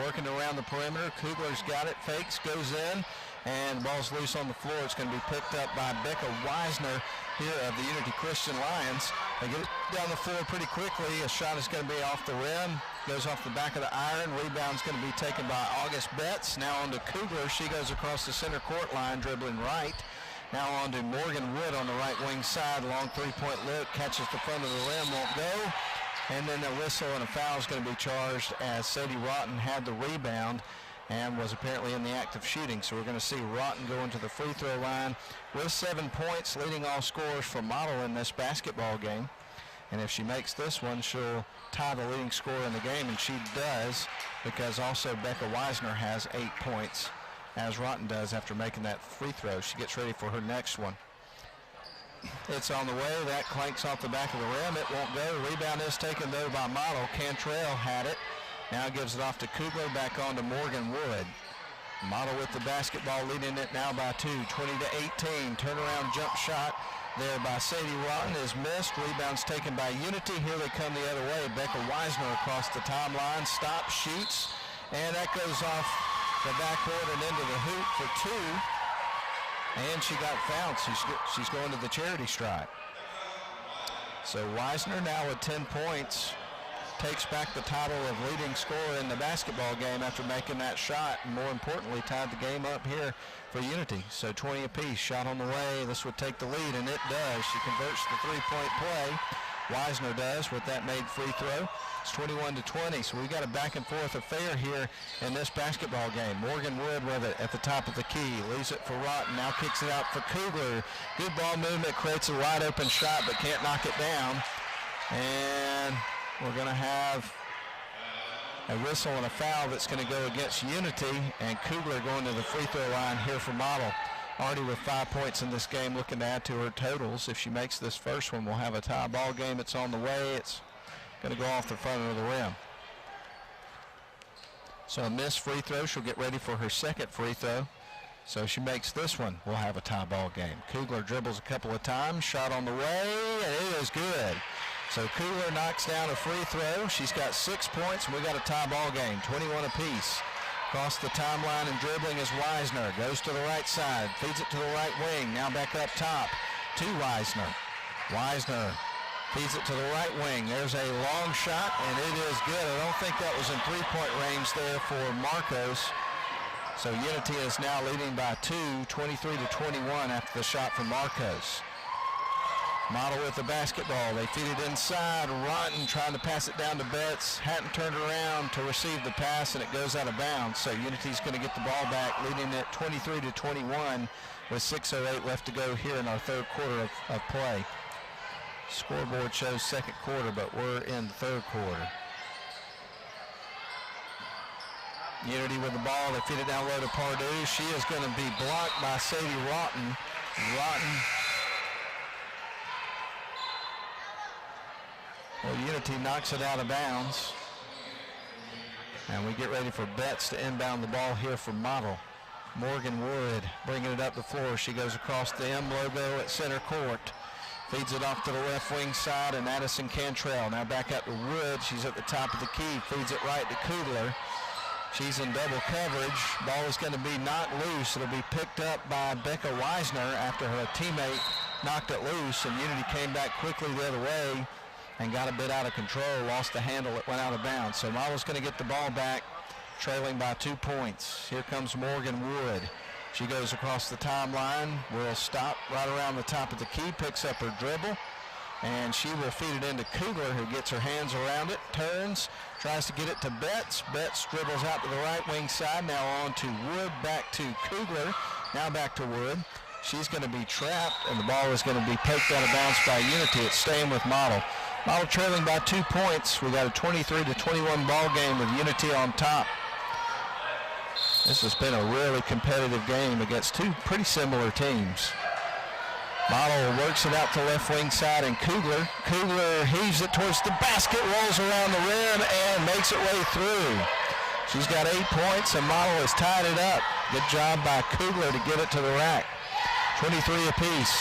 working around the perimeter. Kugler's got it, fakes, goes in, and the ball's loose on the floor. It's going to be picked up by Becca Weisner here of the Unity Christian Lions. They get it down the floor pretty quickly. A shot is going to be off the rim, goes off the back of the iron. Rebound's going to be taken by August Betts. Now on to Kugler. She goes across the center court line, dribbling right. Now on to Morgan Wood on the right wing side. Long three-point look, catches the front of the rim, won't go. And then a whistle and a foul is going to be charged as Sadie Rotten had the rebound and was apparently in the act of shooting. So we're going to see Rotten go into the free throw line with 7 points, leading all scorers for Model in this basketball game. And if she makes this one, she'll tie the leading scorer in the game, and she does, because also Becca Weisner has 8 points, as Rotten does after making that free throw. She gets ready for her next one. It's on the way. That clanks off the back of the rim. It won't go. Rebound is taken, though, by Model. Cantrell had it. Now gives it off to Kugler, back on to Morgan Wood. Model with the basketball, leading it now by 2, 20-18. Turnaround jump shot there by Sadie Rotten is missed. Rebounds taken by Unity. Here they come the other way. Becca Weisner across the timeline. Stops, shoots, and that goes off the backboard and into the hoop for two. And she got fouled. She's going to the charity stripe. So Weisner now with 10 points takes back the title of leading scorer in the basketball game after making that shot, and more importantly tied the game up here for Unity. So 20 apiece, shot on the way. This would take the lead, and it does. She converts the three-point play. Weisner does with that made free throw. It's 21-20, so we got a back and forth affair here in this basketball game. Morgan Wood with it at the top of the key, leaves it for Rotten, now kicks it out for Kugler. Good ball movement, creates a wide open shot but can't knock it down. And we're going to have a whistle and a foul that's going to go against Unity, and Kugler going to the free throw line here for Model. Already with 5 points in this game, looking to add to her totals. If she makes this first one, we'll have a tie ball game. It's on the way. It's going to go off the front of the rim. So a missed free throw. She'll get ready for her second free throw. So if she makes this one, we'll have a tie ball game. Kugler dribbles a couple of times. Shot on the way, and it is good. So Kugler knocks down a free throw. She's got 6 points, and we got a tie ball game, 21 apiece. Across the timeline and dribbling is Weisner. Goes to the right side, feeds it to the right wing. Now back up top to Weisner. Weisner feeds it to the right wing. There's a long shot, and it is good. I don't think that was in three-point range there for Marcos. So Unity is now leading by 2, 23-21 after the shot from Marcos. Model with the basketball. They feed it inside. Rotten trying to pass it down to Betts. Hatton turned around to receive the pass, and it goes out of bounds. So Unity's going to get the ball back, leading it 23-21 with 6:08 left to go here in our third quarter of play. Scoreboard shows second quarter, but we're in the third quarter. Unity with the ball. They feed it down low to Pardue. She is going to be blocked by Sadie Rotten. Well, Unity knocks it out of bounds. And we get ready for Betts to inbound the ball here for Model. Morgan Wood bringing it up the floor. She goes across the M logo at center court. Feeds it off to the left wing side, and Addison Cantrell now back up to Wood. She's at the top of the key. Feeds it right to Kugler. She's in double coverage. Ball is going to be not loose. It'll be picked up by Becca Weisner after her teammate knocked it loose, and Unity came back quickly the other way and got a bit out of control, lost the handle, it went out of bounds. So Model's going to get the ball back, trailing by 2 points. Here comes Morgan Wood. She goes across the timeline, will stop right around the top of the key, picks up her dribble, and she will feed it into Kugler, who gets her hands around it, turns, tries to get it to Betts. Betts dribbles out to the right wing side, now on to Wood, back to Kugler, now back to Wood. She's going to be trapped, and the ball is going to be poked out of bounds by Unity. It's staying with Model. Model trailing by 2 points. We got a 23-21 ball game with Unity on top. This has been a really competitive game against two pretty similar teams. Model works it out to left wing side, and Kugler heaves it towards the basket, rolls around the rim, and makes it way through. She's got 8 points, and Model has tied it up. Good job by Kugler to get it to the rack. 23 apiece.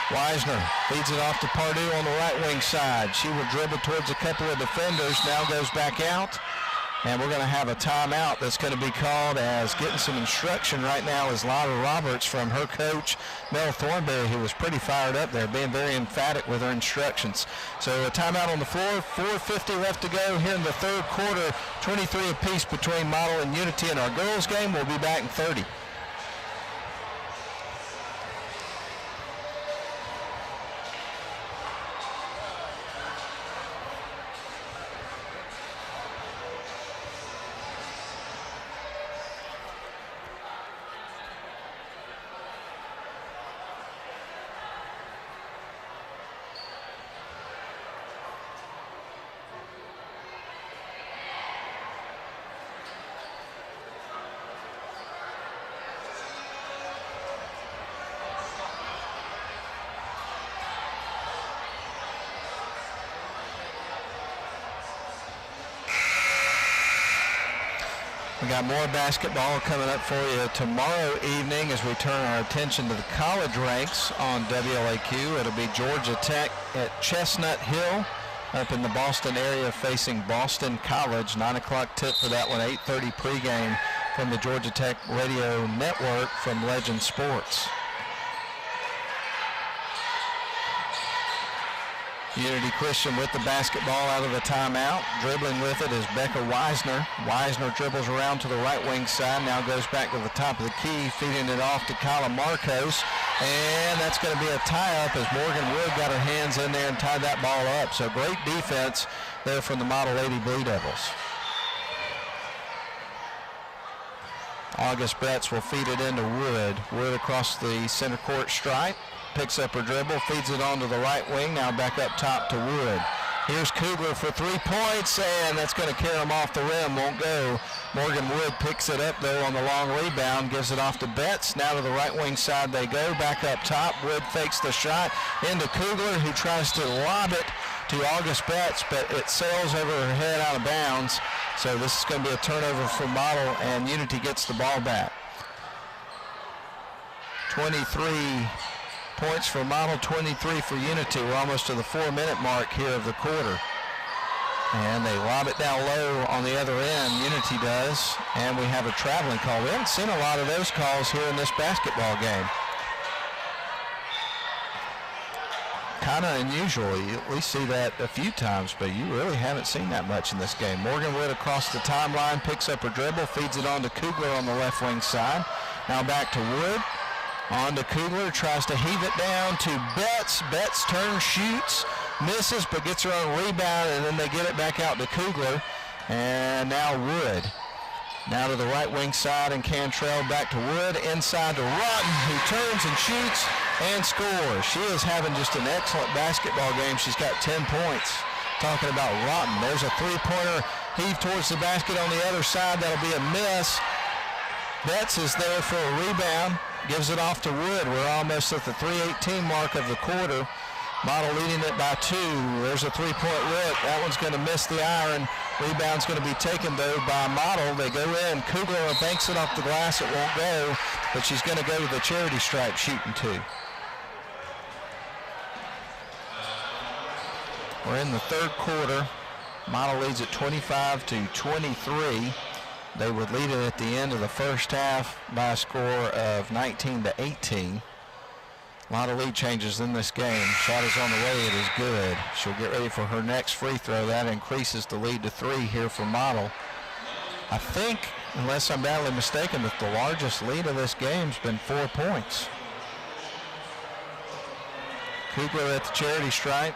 Weisner feeds it off to Pardue on the right wing side. She will dribble towards a couple of defenders, now goes back out. And we're going to have a timeout that's going to be called, as getting some instruction right now is Lila Roberts from her coach, Mel Thornberry, who was pretty fired up there, being very emphatic with her instructions. So a timeout on the floor, 4:50 left to go here in the third quarter, 23 apiece between Model and Unity in our girls game. We'll be back in 30. We got more basketball coming up for you tomorrow evening as we turn our attention to the college ranks on WLAQ. It'll be Georgia Tech at Chestnut Hill up in the Boston area facing Boston College. 9 o'clock tip for that one, 8:30 pregame from the Georgia Tech Radio Network from Legend Sports. Unity Christian with the basketball out of the timeout. Dribbling with it is Becca Weisner. Weisner dribbles around to the right wing side, now goes back to the top of the key, feeding it off to Kyla Marcos. And that's going to be a tie-up as Morgan Wood got her hands in there and tied that ball up. So great defense there from the Model Lady Blue Devils. August Betts will feed it into Wood. Wood across the center court stripe. Picks up her dribble, feeds it onto the right wing, now back up top to Wood. Here's Kugler for 3 points, and that's going to carry him off the rim, won't go. Morgan Wood picks it up, though, on the long rebound, gives it off to Betts. Now to the right wing side they go, back up top. Wood fakes the shot into Kugler, who tries to lob it to August Betts, but it sails over her head out of bounds. So this is going to be a turnover for Model, and Unity gets the ball back. 23 points for Model, 23 for Unity. We're almost to the 4-minute mark here of the quarter. And they lob it down low on the other end, Unity does, and we have a traveling call. We haven't seen a lot of those calls here in this basketball game. Kind of unusual. You at least see that a few times, but you really haven't seen that much in this game. Morgan Wood across the timeline, picks up her dribble, feeds it on to Kugler on the left wing side. Now back to Wood. On to Kugler, tries to heave it down to Betts. Betts turns, shoots, misses, but gets her own rebound, and then they get it back out to Kugler. And now Wood. Now to the right wing side, and Cantrell back to Wood, inside to Rotten, who turns and shoots and scores. She is having just an excellent basketball game. She's got 10 points. Talking about Rotten. There's a three-pointer heave towards the basket on the other side. That'll be a miss. Betts is there for a rebound. Gives it off to Wood. We're almost at the 3:18 mark of the quarter. Model leading it by 2. There's a three-point look. That one's going to miss the iron. Rebound's going to be taken, though, by Model. They go in. Kugler banks it off the glass. It won't go, but she's going to go to the charity stripe shooting 2. We're in the third quarter. Model leads at 25-23. They would lead it at the end of the first half by a score of 19-18. A lot of lead changes in this game. Shot is on the way. It is good. She'll get ready for her next free throw. That increases the lead to 3 here for Model. I think, unless I'm badly mistaken, that the largest lead of this game's been 4 points. Kugler at the charity stripe.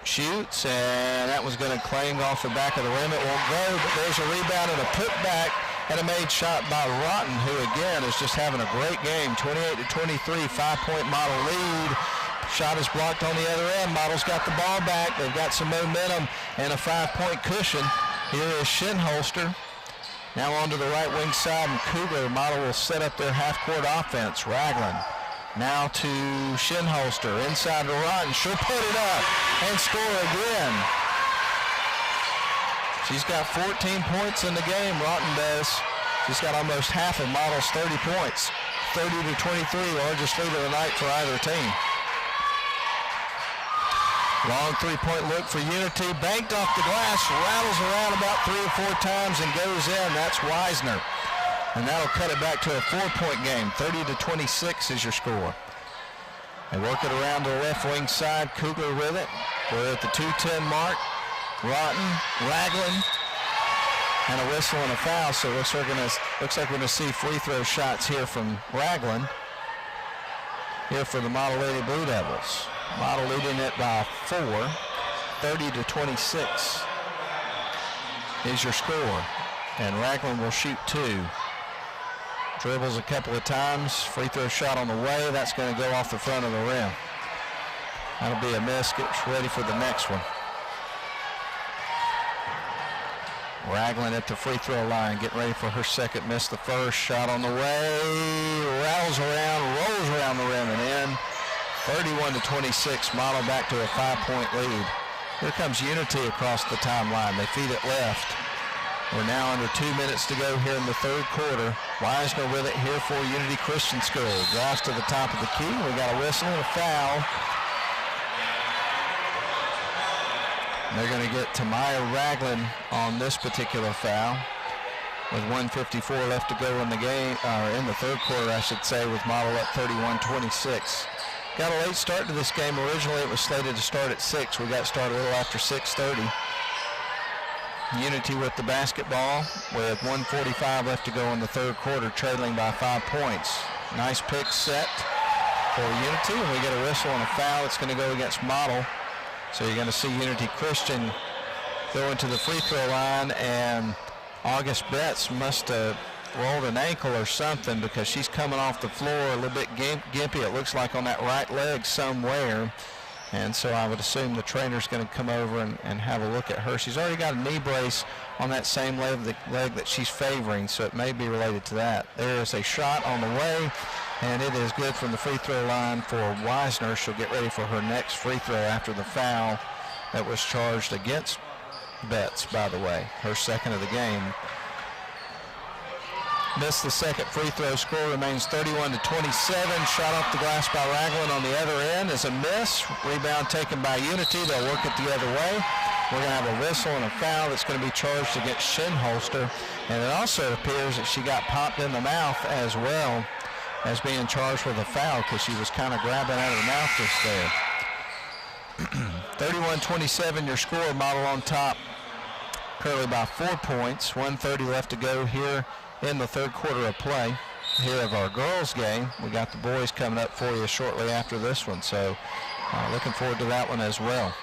Shoots, and that was going to clang off the back of the rim. It won't go, but there's a rebound and a putback and a made shot by Rotten, who again is just having a great game. 28-23, 5-point Model lead. Shot is blocked on the other end. Model's got the ball back. They've got some momentum and a 5-point cushion. Here is Shinholster. Now onto the right wing side, and Kugler. Model will set up their half-court offense. Ragland. Now to Shinholster, inside to Rotten. She'll put it up and score again. She's got 14 points in the game, Rotten does. She's got almost half of Model's 30 points. 30-23, largest lead of the night for either team. Long three-point look for Unity. Banked off the glass, rattles around about 3 or 4 times and goes in. That's Weisner. And that'll cut it back to a 4-point game. 30-26 is your score. They work it around to the left wing side. Kugler with it. We're at the 2:10 mark. Rotten, Ragland, and a whistle and a foul. So it looks like we're going to see free throw shots here from Ragland. Here for the Model Lady Blue Devils. Model leading it by 4. 30-26 is your score. And Ragland will shoot 2. Dribbles a couple of times. Free throw shot on the way. That's going to go off the front of the rim. That'll be a miss. Gets ready for the next one. Ragland at the free throw line. Getting ready for her second. Missed the first. Shot on the way. Rattles around. Rolls around the rim and in. 31-26. Model back to a 5-point lead. Here comes Unity across the timeline. They feed it left. We're now under 2 minutes to go here in the third quarter. Weisner with it here for Unity Christian School. Drives to the top of the key. We got a whistle and a foul. They're going to get Tamaya Ragland on this particular foul with 1:54 left to go in the game, or in the third quarter, I should say, with Model up 31-26. Got a late start to this game. Originally, it was slated to start at 6. We got started a little after 6:30. Unity with the basketball with 1:45 left to go in the third quarter, trailing by 5 points. Nice pick set for Unity, and we get a whistle and a foul. It's going to go against Model. So you're going to see Unity Christian go into the free throw line, and August Betts must have rolled an ankle or something because she's coming off the floor a little bit gimpy, it looks like, on that right leg somewhere. And so I would assume the trainer's going to come over and have a look at her. She's already got a knee brace on that same leg that she's favoring, so it may be related to that. There is a shot on the way, and it is good from the free throw line for Weisner. She'll get ready for her next free throw after the foul that was charged against Betts, by the way, her second of the game. Missed the second free throw. Score remains 31-27. Shot off the glass by Ragland on the other end is a miss. Rebound taken by Unity. They'll work it the other way. We're going to have a whistle and a foul that's going to be charged against Shinholster. And it also appears that she got popped in the mouth as well as being charged with a foul because she was kind of grabbing out of the mouth just there. 31-27, your score. Model on top currently by 4 points. 1:30 left to go here in the third quarter of play here of our girls game. We got the boys coming up for you shortly after this one, so looking forward to that one as well.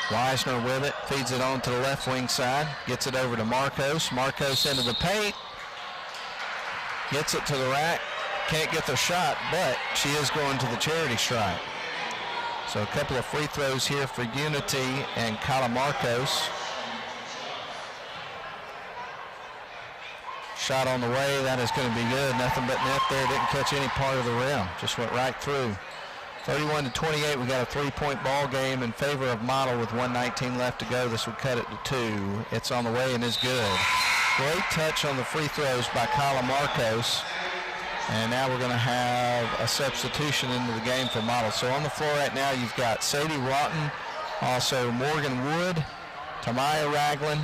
Weisner with it, feeds it on to the left wing side, gets it over to Marcos. Marcos into the paint, gets it to the rack, can't get the shot, but she is going to the charity stripe. So a couple of free throws here for Unity and Kyla Marcos. Shot on the way, that is going to be good. Nothing but net there, didn't catch any part of the rim. Just went right through. 31-28, we got a 3-point ball game in favor of Model with 1:19 left to go. This would cut it to 2. It's on the way and is good. Great touch on the free throws by Kyla Marcos. And now we're going to have a substitution into the game for Model. So on the floor right now, you've got Sadie Rotten, also Morgan Wood, Tamaya Ragland,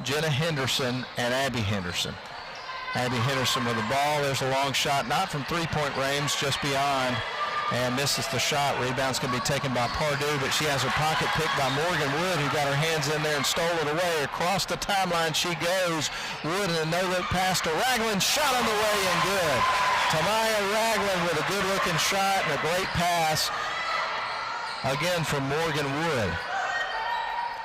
Jenna Henderson, and Abby Henderson. Abby Henderson with the ball. There's a long shot, not from three-point range, just beyond, and misses the shot. Rebound's going to be taken by Pardue, but she has her pocket picked by Morgan Wood, who got her hands in there and stole it away. Across the timeline she goes. Wood in a no-look pass to Ragland. Shot on the way and good. Tamaya Ragland with a good-looking shot and a great pass, again from Morgan Wood.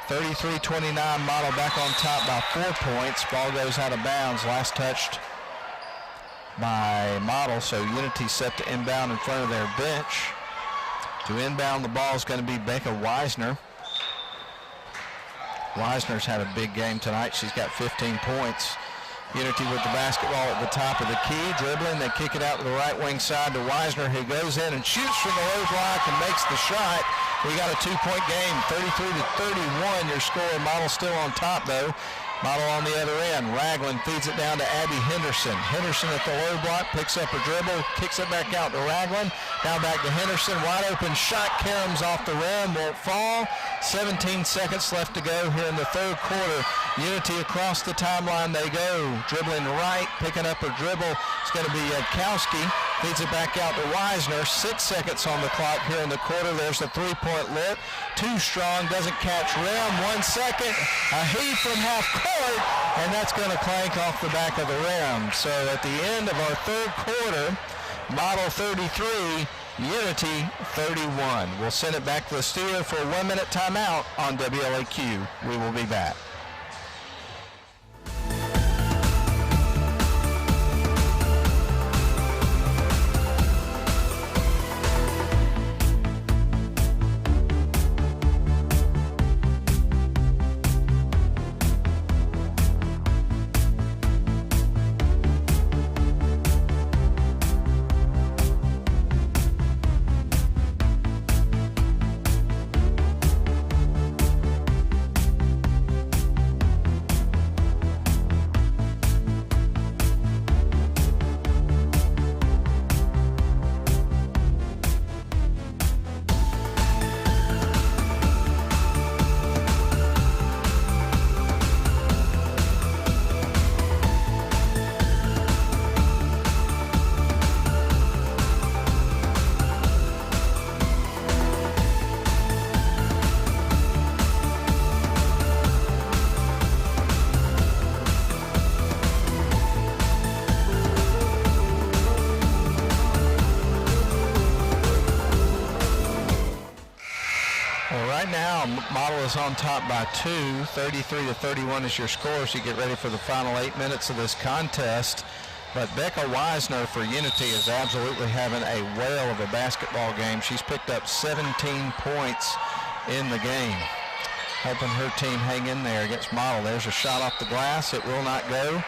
33-29, Model back on top by 4 points. Ball goes out of bounds. Last touched by Model, so Unity set to inbound in front of their bench. To inbound the ball is going to be Becca Weisner. Weisner's had a big game tonight. She's got 15 points. Unity with the basketball at the top of the key, dribbling. They kick it out to the right wing side to Weisner, who goes in and shoots from the low block and makes the shot. We got a 2-point game, 33-31. Your score. Model still on top, though. Model on the other end. Ragland feeds it down to Abby Henderson. Henderson at the low block, picks up her dribble, kicks it back out to Ragland. Now back to Henderson. Wide open shot. Karam's off the rim, won't fall. 17 seconds left to go here in the third quarter. Unity across the timeline they go. Dribbling right, picking up her dribble. It's going to be Kowski. Feeds it back out to Weisner. 6 seconds on the clock here in the quarter. There's the three-point lit. Too strong, doesn't catch rim. 1 second. A heave from half court, and that's going to clank off the back of the rim. So at the end of our third quarter, Model 33, Unity 31. We'll send it back to the studio for a 1-minute timeout on WLAQ. We will be back. is on top by 2. 33-31 is your score, so you get ready for the final 8 minutes of this contest. But Becca Wisner for Unity is absolutely having a whale of a basketball game. She's picked up 17 points in the game, helping her team hang in there against Model. There's a shot off the glass. It will not go.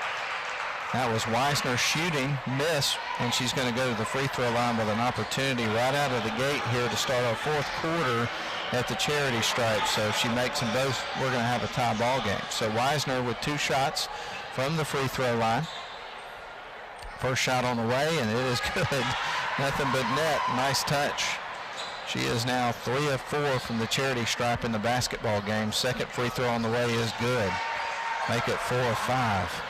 That was Wisner shooting, miss, and she's going to go to the free throw line with an opportunity right out of the gate here to start our fourth quarter at the charity stripe. So if she makes them both, we're going to have a tie ball game. So Wisner with 2 shots from the free throw line. First shot on the way, and it is good. Nothing but net. Nice touch. She is now 3 of 4 from the charity stripe in the basketball game. Second free throw on the way is good. Make it 4 of 5.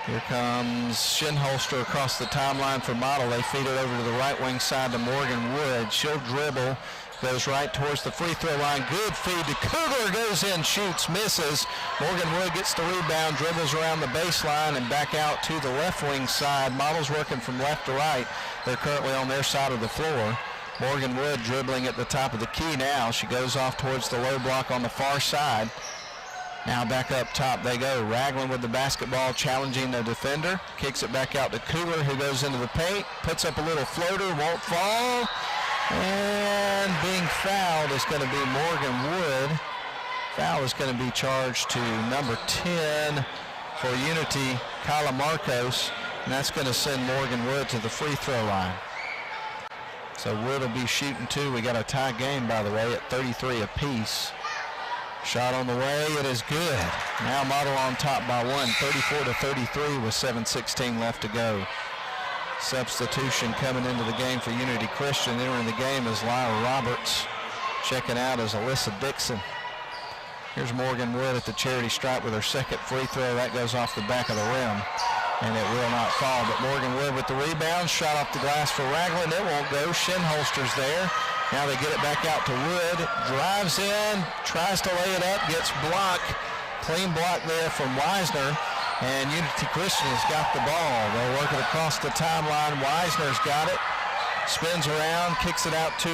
Here comes Shinholster across the timeline for Model. They feed it over to the right wing side to Morgan Wood. She'll dribble, goes right towards the free throw line. Good feed to Kugler, goes in, shoots, misses. Morgan Wood gets the rebound, dribbles around the baseline and back out to the left wing side. Model's working from left to right. They're currently on their side of the floor. Morgan Wood dribbling at the top of the key now. She goes off towards the low block on the far side. Now back up top they go. Ragland with the basketball, challenging the defender. Kicks it back out to Kugler, who goes into the paint. Puts up a little floater, won't fall. And being fouled is going to be Morgan Wood. Foul is going to be charged to number 10 for Unity, Kyla Marcos. And that's going to send Morgan Wood to the free throw line. So Wood will be shooting 2. We got a tie game, by the way, at 33 apiece. Shot on the way, it is good. Now Model on top by 1, 34-33 with 7:16 left to go. Substitution coming into the game for Unity Christian. Entering the game is Lyra Roberts. Checking out is Alyssa Dixon. Here's Morgan Wood at the charity stripe with her second free throw. That goes off the back of the rim, and it will not fall. But Morgan Wood with the rebound. Shot off the glass for Ragland. It won't go. Shinholster's there. Now they get it back out to Wood, drives in, tries to lay it up, gets blocked. Clean block there from Wisner, and Unity Christian has got the ball. They'll work it across the timeline. Wisner's got it, spins around, kicks it out to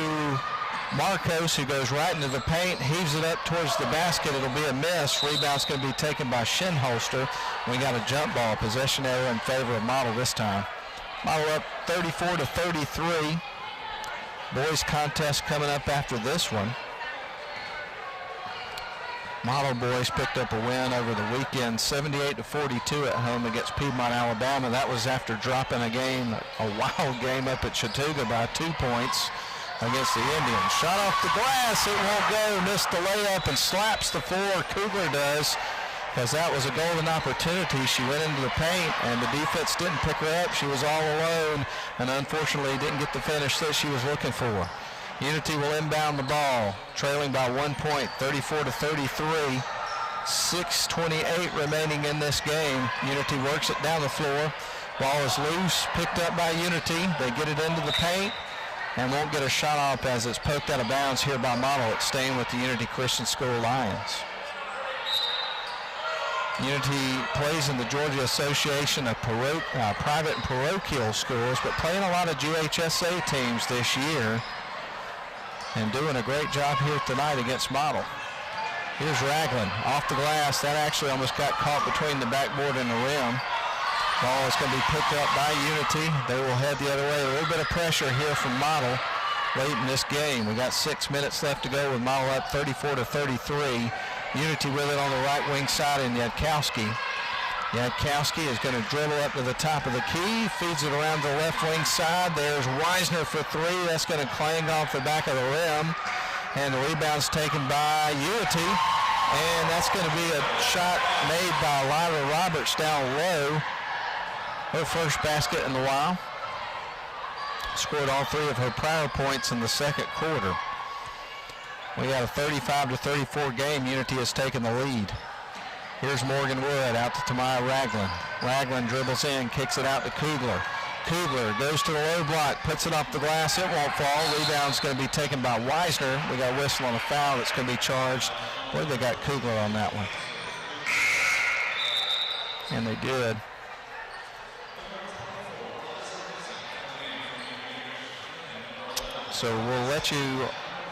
Marcos, who goes right into the paint, heaves it up towards the basket. It'll be a miss. Rebound's going to be taken by Shinholster. We got a jump ball, possession error in favor of Model this time. Model up 34-33. Boys contest coming up after this one. Model boys picked up a win over the weekend, 78-42 at home against Piedmont, Alabama. That was after dropping a wild game up at Chattooga by 2 points against the Indians. Shot off the glass, it won't go. Missed the layup and slaps the floor. Kugler does, because that was a golden opportunity. She went into the paint, and the defense didn't pick her up. She was all alone, and unfortunately didn't get the finish that she was looking for. Unity will inbound the ball, trailing by 1 point, 34-33. 6:28 remaining in this game. Unity works it down the floor. Ball is loose, picked up by Unity. They get it into the paint and won't get a shot off as it's poked out of bounds here by Model. It's staying with the Unity Christian School Lions. Unity plays in the Georgia Association of Private and Parochial Schools, but playing a lot of GHSA teams this year and doing a great job here tonight against Model. Here's Ragland off the glass. That actually almost got caught between the backboard and the rim. Ball is going to be picked up by Unity. They will head the other way. A little bit of pressure here from Model late in this game. We got 6 minutes left to go with Model up 34-33. Unity with it on the right wing side in Yadkowski. Yadkowski is going to dribble up to the top of the key, feeds it around the left wing side. There's Wisner for 3. That's going to clang off the back of the rim. And the rebound's taken by Unity. And that's going to be a shot made by Lyra Roberts down low. Her first basket in a while. Scored all 3 of her prior points in the second quarter. We got a 35-34 game. Unity has taken the lead. Here's Morgan Wood out to Tamaya Ragland. Ragland dribbles in, kicks it out to Kugler. Kugler goes to the low block, puts it off the glass. It won't fall. Rebound's going to be taken by Wisner. We got a whistle on a foul that's going to be charged. Boy, they got Kugler on that one. And they did. So we'll let you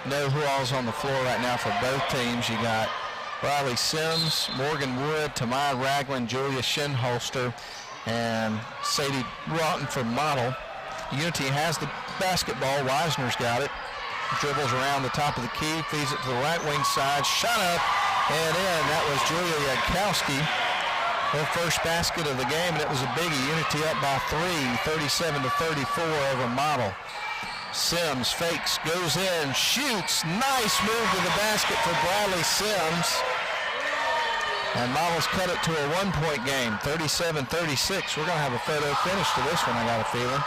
know who all's on the floor right now for both teams. You got Riley Sims, Morgan Wood, Tamaya Ragland, Julia Shinholster, and Sadie Rotten for Model. Unity has the basketball. Wisner's got it. Dribbles around the top of the key, feeds it to the right wing side, shot up and in. That was Julia Yankowski. Her first basket of the game, and it was a biggie. Unity up by 3, 37-34 over Model. Sims fakes, goes in, shoots. Nice move to the basket for Bradley Sims. And Model's cut it to a one-point game, 37-36. We're going to have a photo finish to this one, I got a feeling.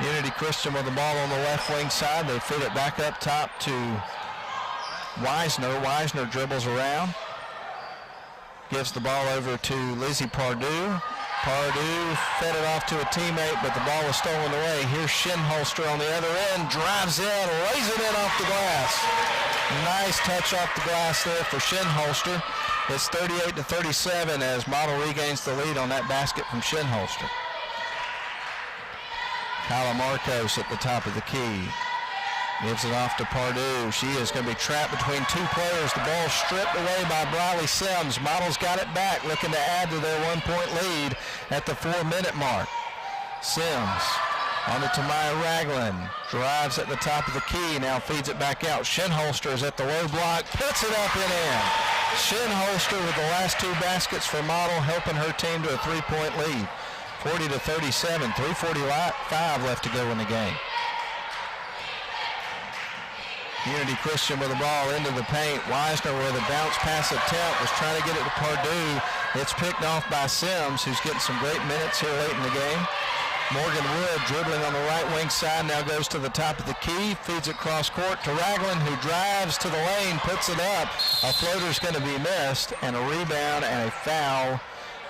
Unity Christian with the ball on the left wing side. They feed it back up top to Wisner. Wisner dribbles around. Gives the ball over to Lizzie Pardue. Pardue fed it off to a teammate, but the ball was stolen away. Here's Shinholster on the other end. Drives in, lays it in off the glass. Nice touch off the glass there for Shinholster. It's 38-37 as Model regains the lead on that basket from Shinholster. Kyla Marcos at the top of the key. Gives it off to Pardue. She is going to be trapped between two players. The ball stripped away by Briley Sims. Model's got it back, looking to add to their one-point lead at the 4-minute mark. Sims on to Tamaya Ragland. Drives at the top of the key. Now feeds it back out. Shinholster is at the low block. Puts it up and in. Shinholster with the last two baskets for Model, helping her team to a three-point lead. 40-37. 3:45 left to go in the game. Unity Christian with the ball into the paint. Wisner with a bounce pass attempt, was trying to get it to Pardue. It's picked off by Sims, who's getting some great minutes here late in the game. Morgan Wood dribbling on the right wing side, now goes to the top of the key, feeds it cross court to Ragland, who drives to the lane, puts it up. A floater's going to be missed, and a rebound and a foul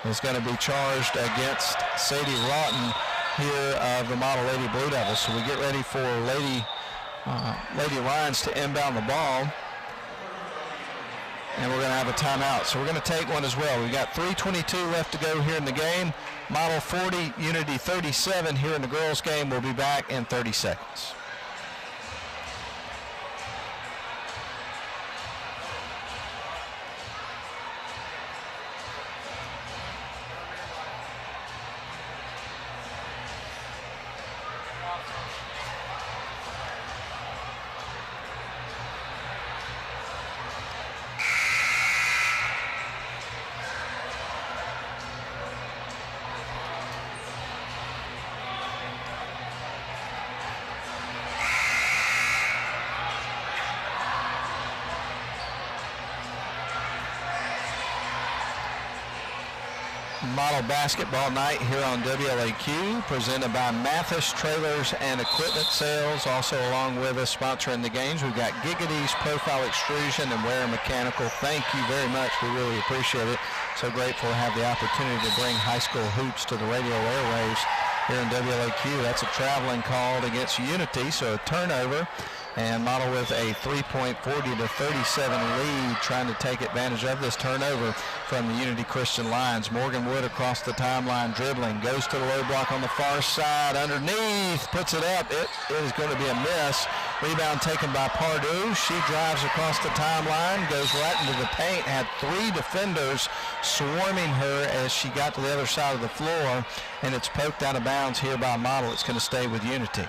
is going to be charged against Sadie Rotten here of the Model Lady Blue Devils. So we get ready for Lady Lions to inbound the ball, and we're going to have a timeout. So we're going to take one as well. We've got 3:22 left to go here in the game. Model 40, Unity 37 here in the girls' game. We'll be back in 30 seconds. Model basketball night here on WLAQ, presented by Mathis Trailers and Equipment Sales. Also along with us sponsoring the games, we've got Gigady's Profile Extrusion and Ware Mechanical. Thank you very much. We really appreciate it. So grateful to have the opportunity to bring high school hoops to the radio airwaves here in WLAQ. That's a traveling call against Unity, so a turnover. And Model with a 3-point 40-37 lead, trying to take advantage of this turnover from the Unity Christian Lions. Morgan Wood across the timeline dribbling, goes to the low block on the far side, underneath, puts it up. It is going to be a miss. Rebound taken by Pardue. She drives across the timeline, goes right into the paint, had three defenders swarming her as she got to the other side of the floor, and it's poked out of bounds here by Model. It's going to stay with Unity.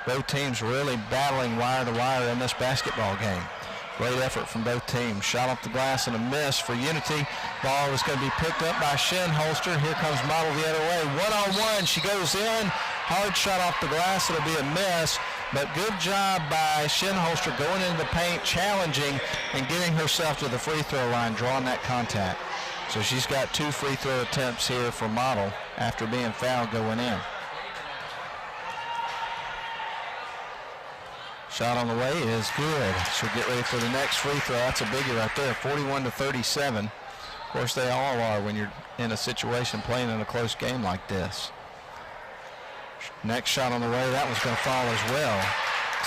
Both teams really battling wire to wire in this basketball game. Great effort from both teams. Shot off the glass and a miss for Unity. Ball is going to be picked up by Shinholster. Here comes Model the other way. One-on-one. She goes in. Hard shot off the glass. It'll be a miss. But good job by Shinholster going into the paint, challenging, and getting herself to the free throw line, drawing that contact. So she's got two free throw attempts here for Model after being fouled going in. Shot on the way is good. She'll get ready for the next free throw. That's a biggie right there, 41-37. Of course, they all are when you're in a situation playing in a close game like this. Next shot on the way, that one's going to fall as well.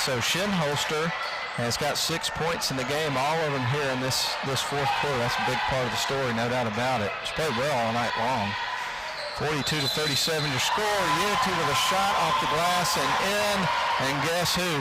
So Shinholster has got 6 points in the game, all of them here in this fourth quarter. That's a big part of the story, no doubt about it. She's played well all night long. 42-37 your score. Unity with a shot off the glass and in. And guess who?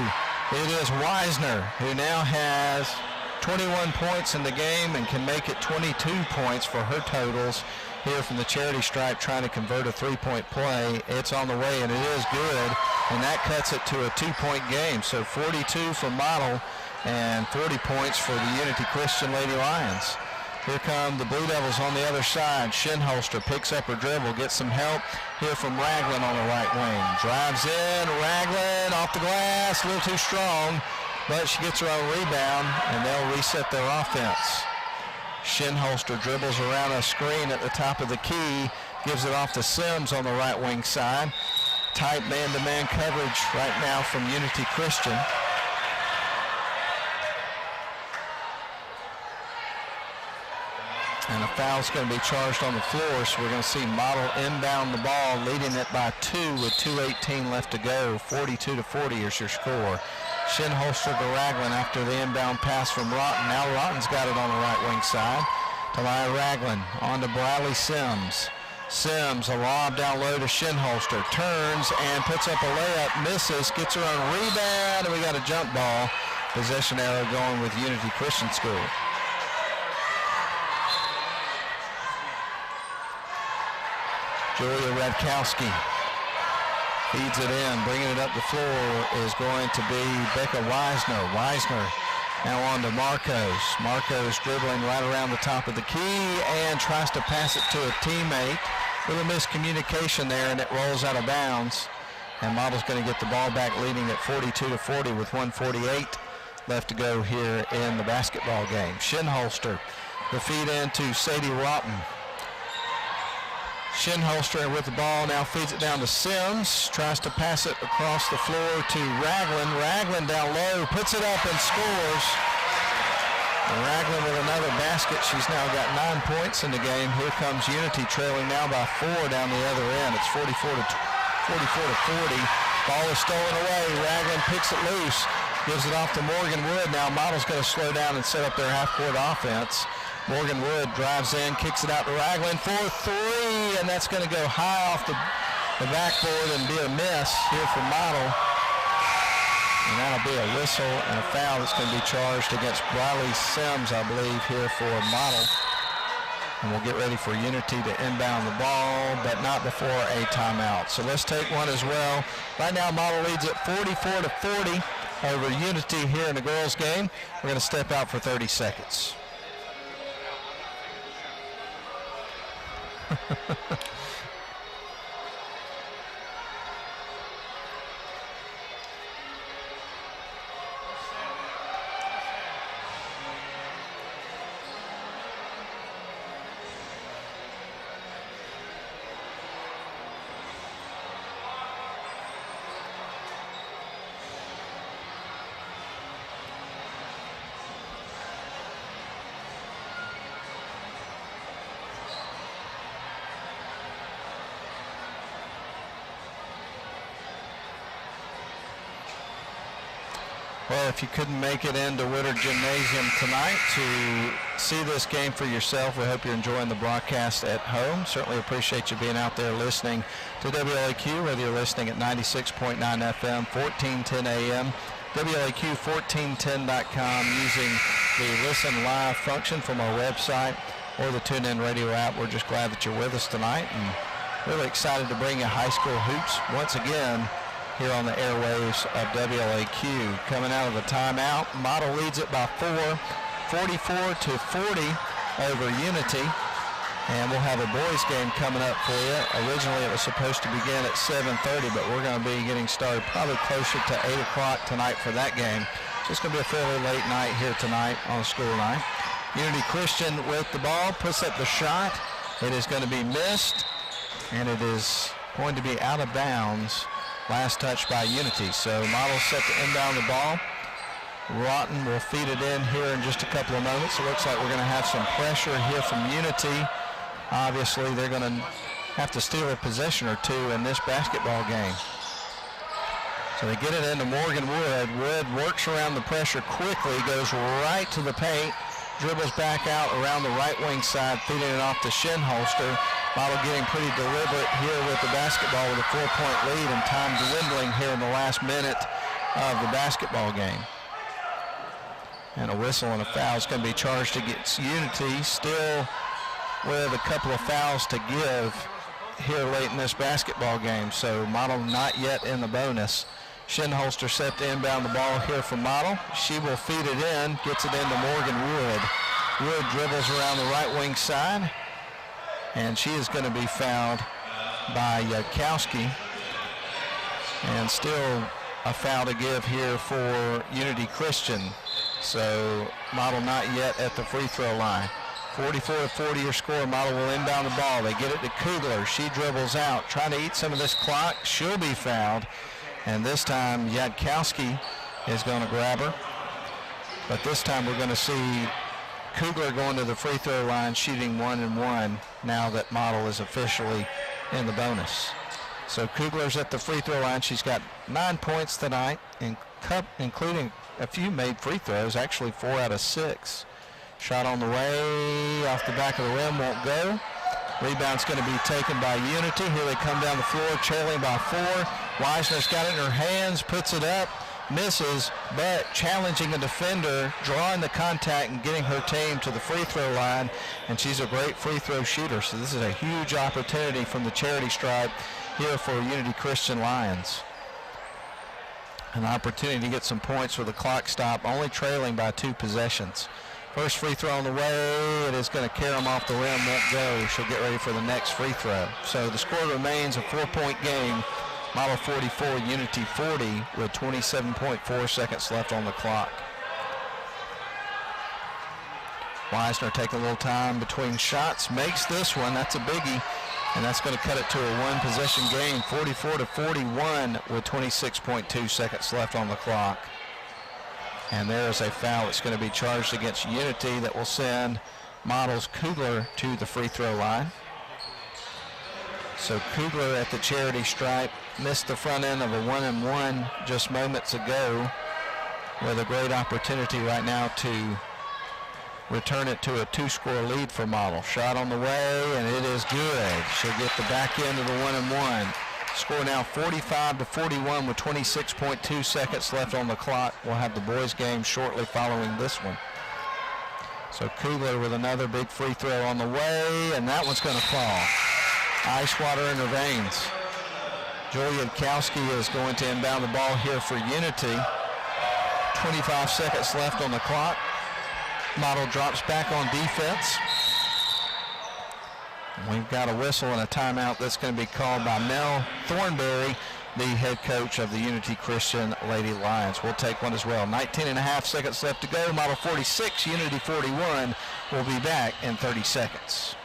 It is Weisner, who now has 21 points in the game and can make it 22 points for her totals here from the charity stripe, trying to convert a three-point play. It's on the way, and it is good, and that cuts it to a two-point game. So 42 for Model and 40 points for the Unity Christian Lady Lions. Here come the Blue Devils on the other side. Shinholster picks up her dribble, gets some help here from Raglan on the right wing. Drives in, Raglan off the glass, a little too strong, but she gets her own rebound, and they'll reset their offense. Shinholster dribbles around a screen at the top of the key, gives it off to Sims on the right wing side. Tight man-to-man coverage right now from Unity Christian. And a foul's going to be charged on the floor, so we're going to see Model inbound the ball, leading it by 2 with 2:18 left to go. 42-40 is your score. Shinholster to Raglan after the inbound pass from Rotten. Now Rotten's got it on the right wing side. Talia Raglan on to Bradley Sims. Sims, a lob down low to Shinholster. Turns and puts up a layup, misses, gets her own rebound, and we got a jump ball. Possession arrow going with Unity Christian School. Julia Radkowski feeds it in. Bringing it up the floor is going to be Becca Weisner. Weisner now on to Marcos. Marcos dribbling right around the top of the key and tries to pass it to a teammate. Little miscommunication there, and it rolls out of bounds. And Model's going to get the ball back, leading at 42-40 with 1:48 left to go here in the basketball game. Shinholster, the feed in to Sadie Rotten. Shinholster with the ball, now feeds it down to Sims, tries to pass it across the floor to Raglan. Raglan down low, puts it up and scores. And Raglan with another basket. She's now got 9 points in the game. Here comes Unity trailing now by 4 down the other end. It's 44-40. Ball is stolen away. Raglan picks it loose, gives it off to Morgan Wood. Now Model's going to slow down and set up their half-court offense. Morgan Wood drives in, kicks it out to Raglan for 3, and that's going to go high off the backboard and be a miss here for Model. And that'll be a whistle and a foul that's going to be charged against Briley Sims, I believe, here for Model. And we'll get ready for Unity to inbound the ball, but not before a timeout. So let's take one as well. Right now, Model leads at 44-40 over Unity here in the girls' game. We're going to step out for 30 seconds. Well, if you couldn't make it into Woodard Gymnasium tonight to see this game for yourself, we hope you're enjoying the broadcast at home. Certainly appreciate you being out there listening to WLAQ, whether you're listening at 96.9 FM, 1410 AM, WLAQ1410.com, using the Listen Live function from our website or the TuneIn Radio app. We're just glad that you're with us tonight and really excited to bring you high school hoops once again here on the airwaves of WLAQ. Coming out of the timeout, Model leads it by 4, 44-40 over Unity. And we'll have a boys game coming up for you. Originally it was supposed to begin at 7:30, but we're going to be getting started probably closer to 8 o'clock tonight for that game. So it's going to be a fairly late night here tonight on a school night. Unity Christian with the ball, puts up the shot. It is going to be missed, and it is going to be out of bounds. Last touch by Unity. So Model set to inbound the ball. Rotten will feed it in here in just a couple of moments. It looks like we're going to have some pressure here from Unity. Obviously, they're going to have to steal a possession or two in this basketball game. So they get it into Morgan Wood. Wood works around the pressure quickly, goes right to the paint, dribbles back out around the right wing side, feeding it off to Shinholster. Model getting pretty deliberate here with the basketball with a 4-point lead, and time dwindling here in the last minute of the basketball game. And a whistle and a foul is going to be charged against Unity, still with a couple of fouls to give here late in this basketball game. So Model not yet in the bonus. Shinholster set to inbound the ball here for Model. She will feed it in, gets it into Morgan Wood. Wood dribbles around the right wing side, and she is going to be fouled by Yudkowski. And still a foul to give here for Unity Christian. So Model not yet at the free throw line. 44-40 your score. Model will inbound the ball. They get it to Kugler. She dribbles out, trying to eat some of this clock. She'll be fouled. And this time Yudkowski is going to grab her. But this time we're going to see Kugler going to the free throw line, shooting 1-1 now that Model is officially in the bonus. So Kugler's at the free throw line. She's got 9 points tonight, including a few made free throws, actually 4 out of 6. Shot on the way, off the back of the rim, won't go. Rebound's going to be taken by Unity. Here they come down the floor, trailing by 4. Weisner's got it in her hands, puts it up, misses, but challenging a defender, drawing the contact and getting her team to the free throw line, and she's a great free throw shooter. So this is a huge opportunity from the charity stripe here for Unity Christian Lions. An opportunity to get some points with the clock stop, only trailing by 2 possessions. First free throw on the way. It is going to carry them off the rim, won't go. She'll get ready for the next free throw. So the score remains a 4-point game. Model 44, Unity 40, with 27.4 seconds left on the clock. Weisner taking a little time between shots, makes this one. That's a biggie, and that's going to cut it to a 1-possession game, 44-41, with 26.2 seconds left on the clock. And there is a foul that's going to be charged against Unity that will send Model's Kugler to the free throw line. So Kugler at the charity stripe missed the front end of a 1-1 just moments ago, with a great opportunity right now to return it to a 2-score lead for Model. Shot on the way, and it is good. She'll get the back end of the 1-1. Score now 45-41 with 26.2 seconds left on the clock. We'll have the boys game shortly following this one. So Kugler with another big free throw on the way, and that one's going to fall. Ice water in her veins. Julia Yudkowski is going to inbound the ball here for Unity. 25 seconds left on the clock. Model drops back on defense. We've got a whistle and a timeout that's going to be called by Mel Thornberry, the head coach of the Unity Christian Lady Lions. We'll take one as well. 19.5 seconds left to go. Model 46, Unity 41 will be back in 30 seconds.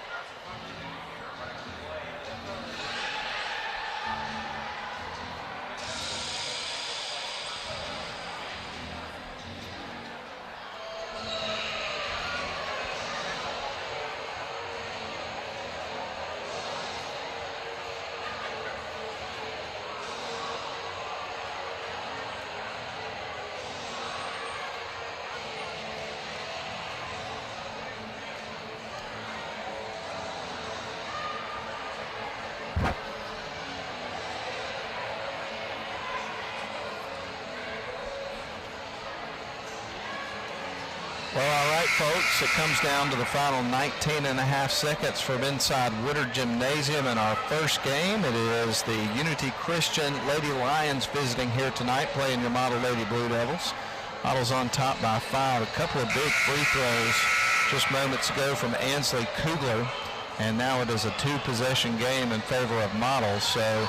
Folks, it comes down to the final 19.5 seconds from inside Woodard Gymnasium in our first game. It is the Unity Christian Lady Lions visiting here tonight, playing your Model Lady Blue Devils. Models on top by 5. A couple of big free throws just moments ago from Ansley Kugler, and now it is a 2-possession game in favor of Models. So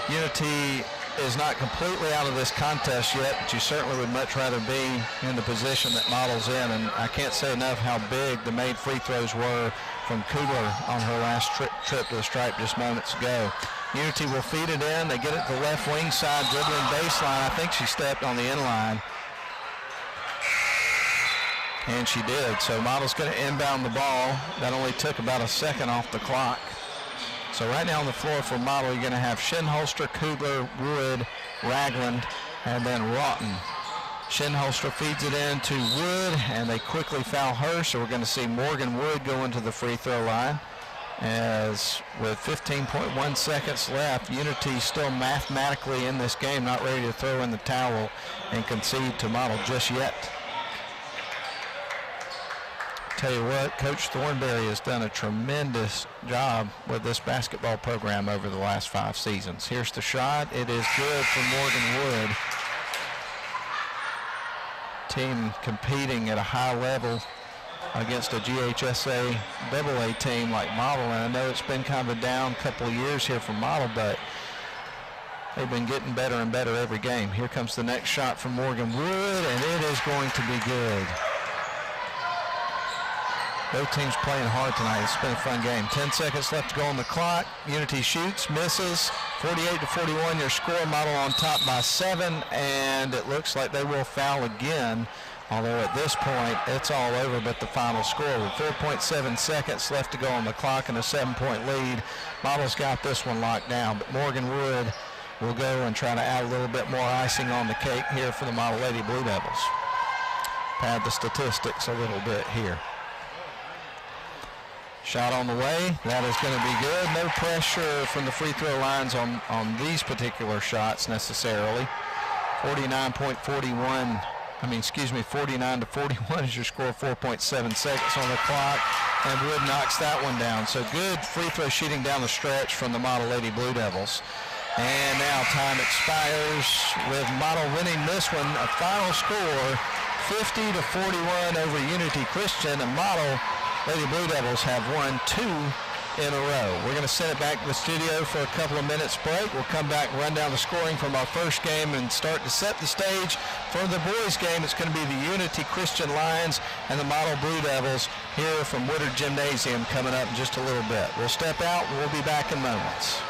Unity is not completely out of this contest yet, but you certainly would much rather be in the position that Model's in. And I can't say enough how big the made free throws were from Kugler on her last trip to the stripe just moments ago. Unity will feed it in. They get it to the left wing side, dribbling baseline. I think she stepped on the inline. And she did. So Model's going to inbound the ball. That only took about a second off the clock. So right now on the floor for Model, you're going to have Shinholster, Kugler, Wood, Ragland, and then Roughton. Shinholster feeds it in to Wood, and they quickly foul her, so we're going to see Morgan Wood go into the free throw line. as with 15.1 seconds left, Unity still mathematically in this game, not ready to throw in the towel and concede to Model just yet. Tell you what, Coach Thornberry has done a tremendous job with this basketball program over the last 5 seasons. Here's the shot. It is good for Morgan Wood. Team competing at a high level against a GHSA AA team like Model, and I know it's been kind of a down couple of years here for Model, but they've been getting better and better every game. Here comes the next shot from Morgan Wood, and it is going to be good. Both teams playing hard tonight. It's been a fun game. 10 seconds left to go on the clock. Unity shoots, misses. 48-41, your score. Model on top by 7, and it looks like they will foul again. Although at this point, it's all over but the final score. With 4.7 seconds left to go on the clock and a 7-point lead, Model's got this one locked down. But Morgan Wood will go and try to add a little bit more icing on the cake here for the Model Lady Blue Devils. Pad the statistics a little bit here. Shot on the way. That is going to be good. No pressure from the free throw lines on these particular shots necessarily. 49-41 is your score. 4.7 seconds on the clock. And Wood knocks that one down. So good free throw shooting down the stretch from the Model Lady Blue Devils. And now time expires with Model winning this one. A final score, 50-41 over Unity Christian. And Model Lady Blue Devils have won 2 in a row. We're going to send it back to the studio for a couple of minutes break. We'll come back and run down the scoring from our first game and start to set the stage for the boys' game. It's going to be the Unity Christian Lions and the Model Blue Devils here from Woodard Gymnasium coming up in just a little bit. We'll step out and we'll be back in moments.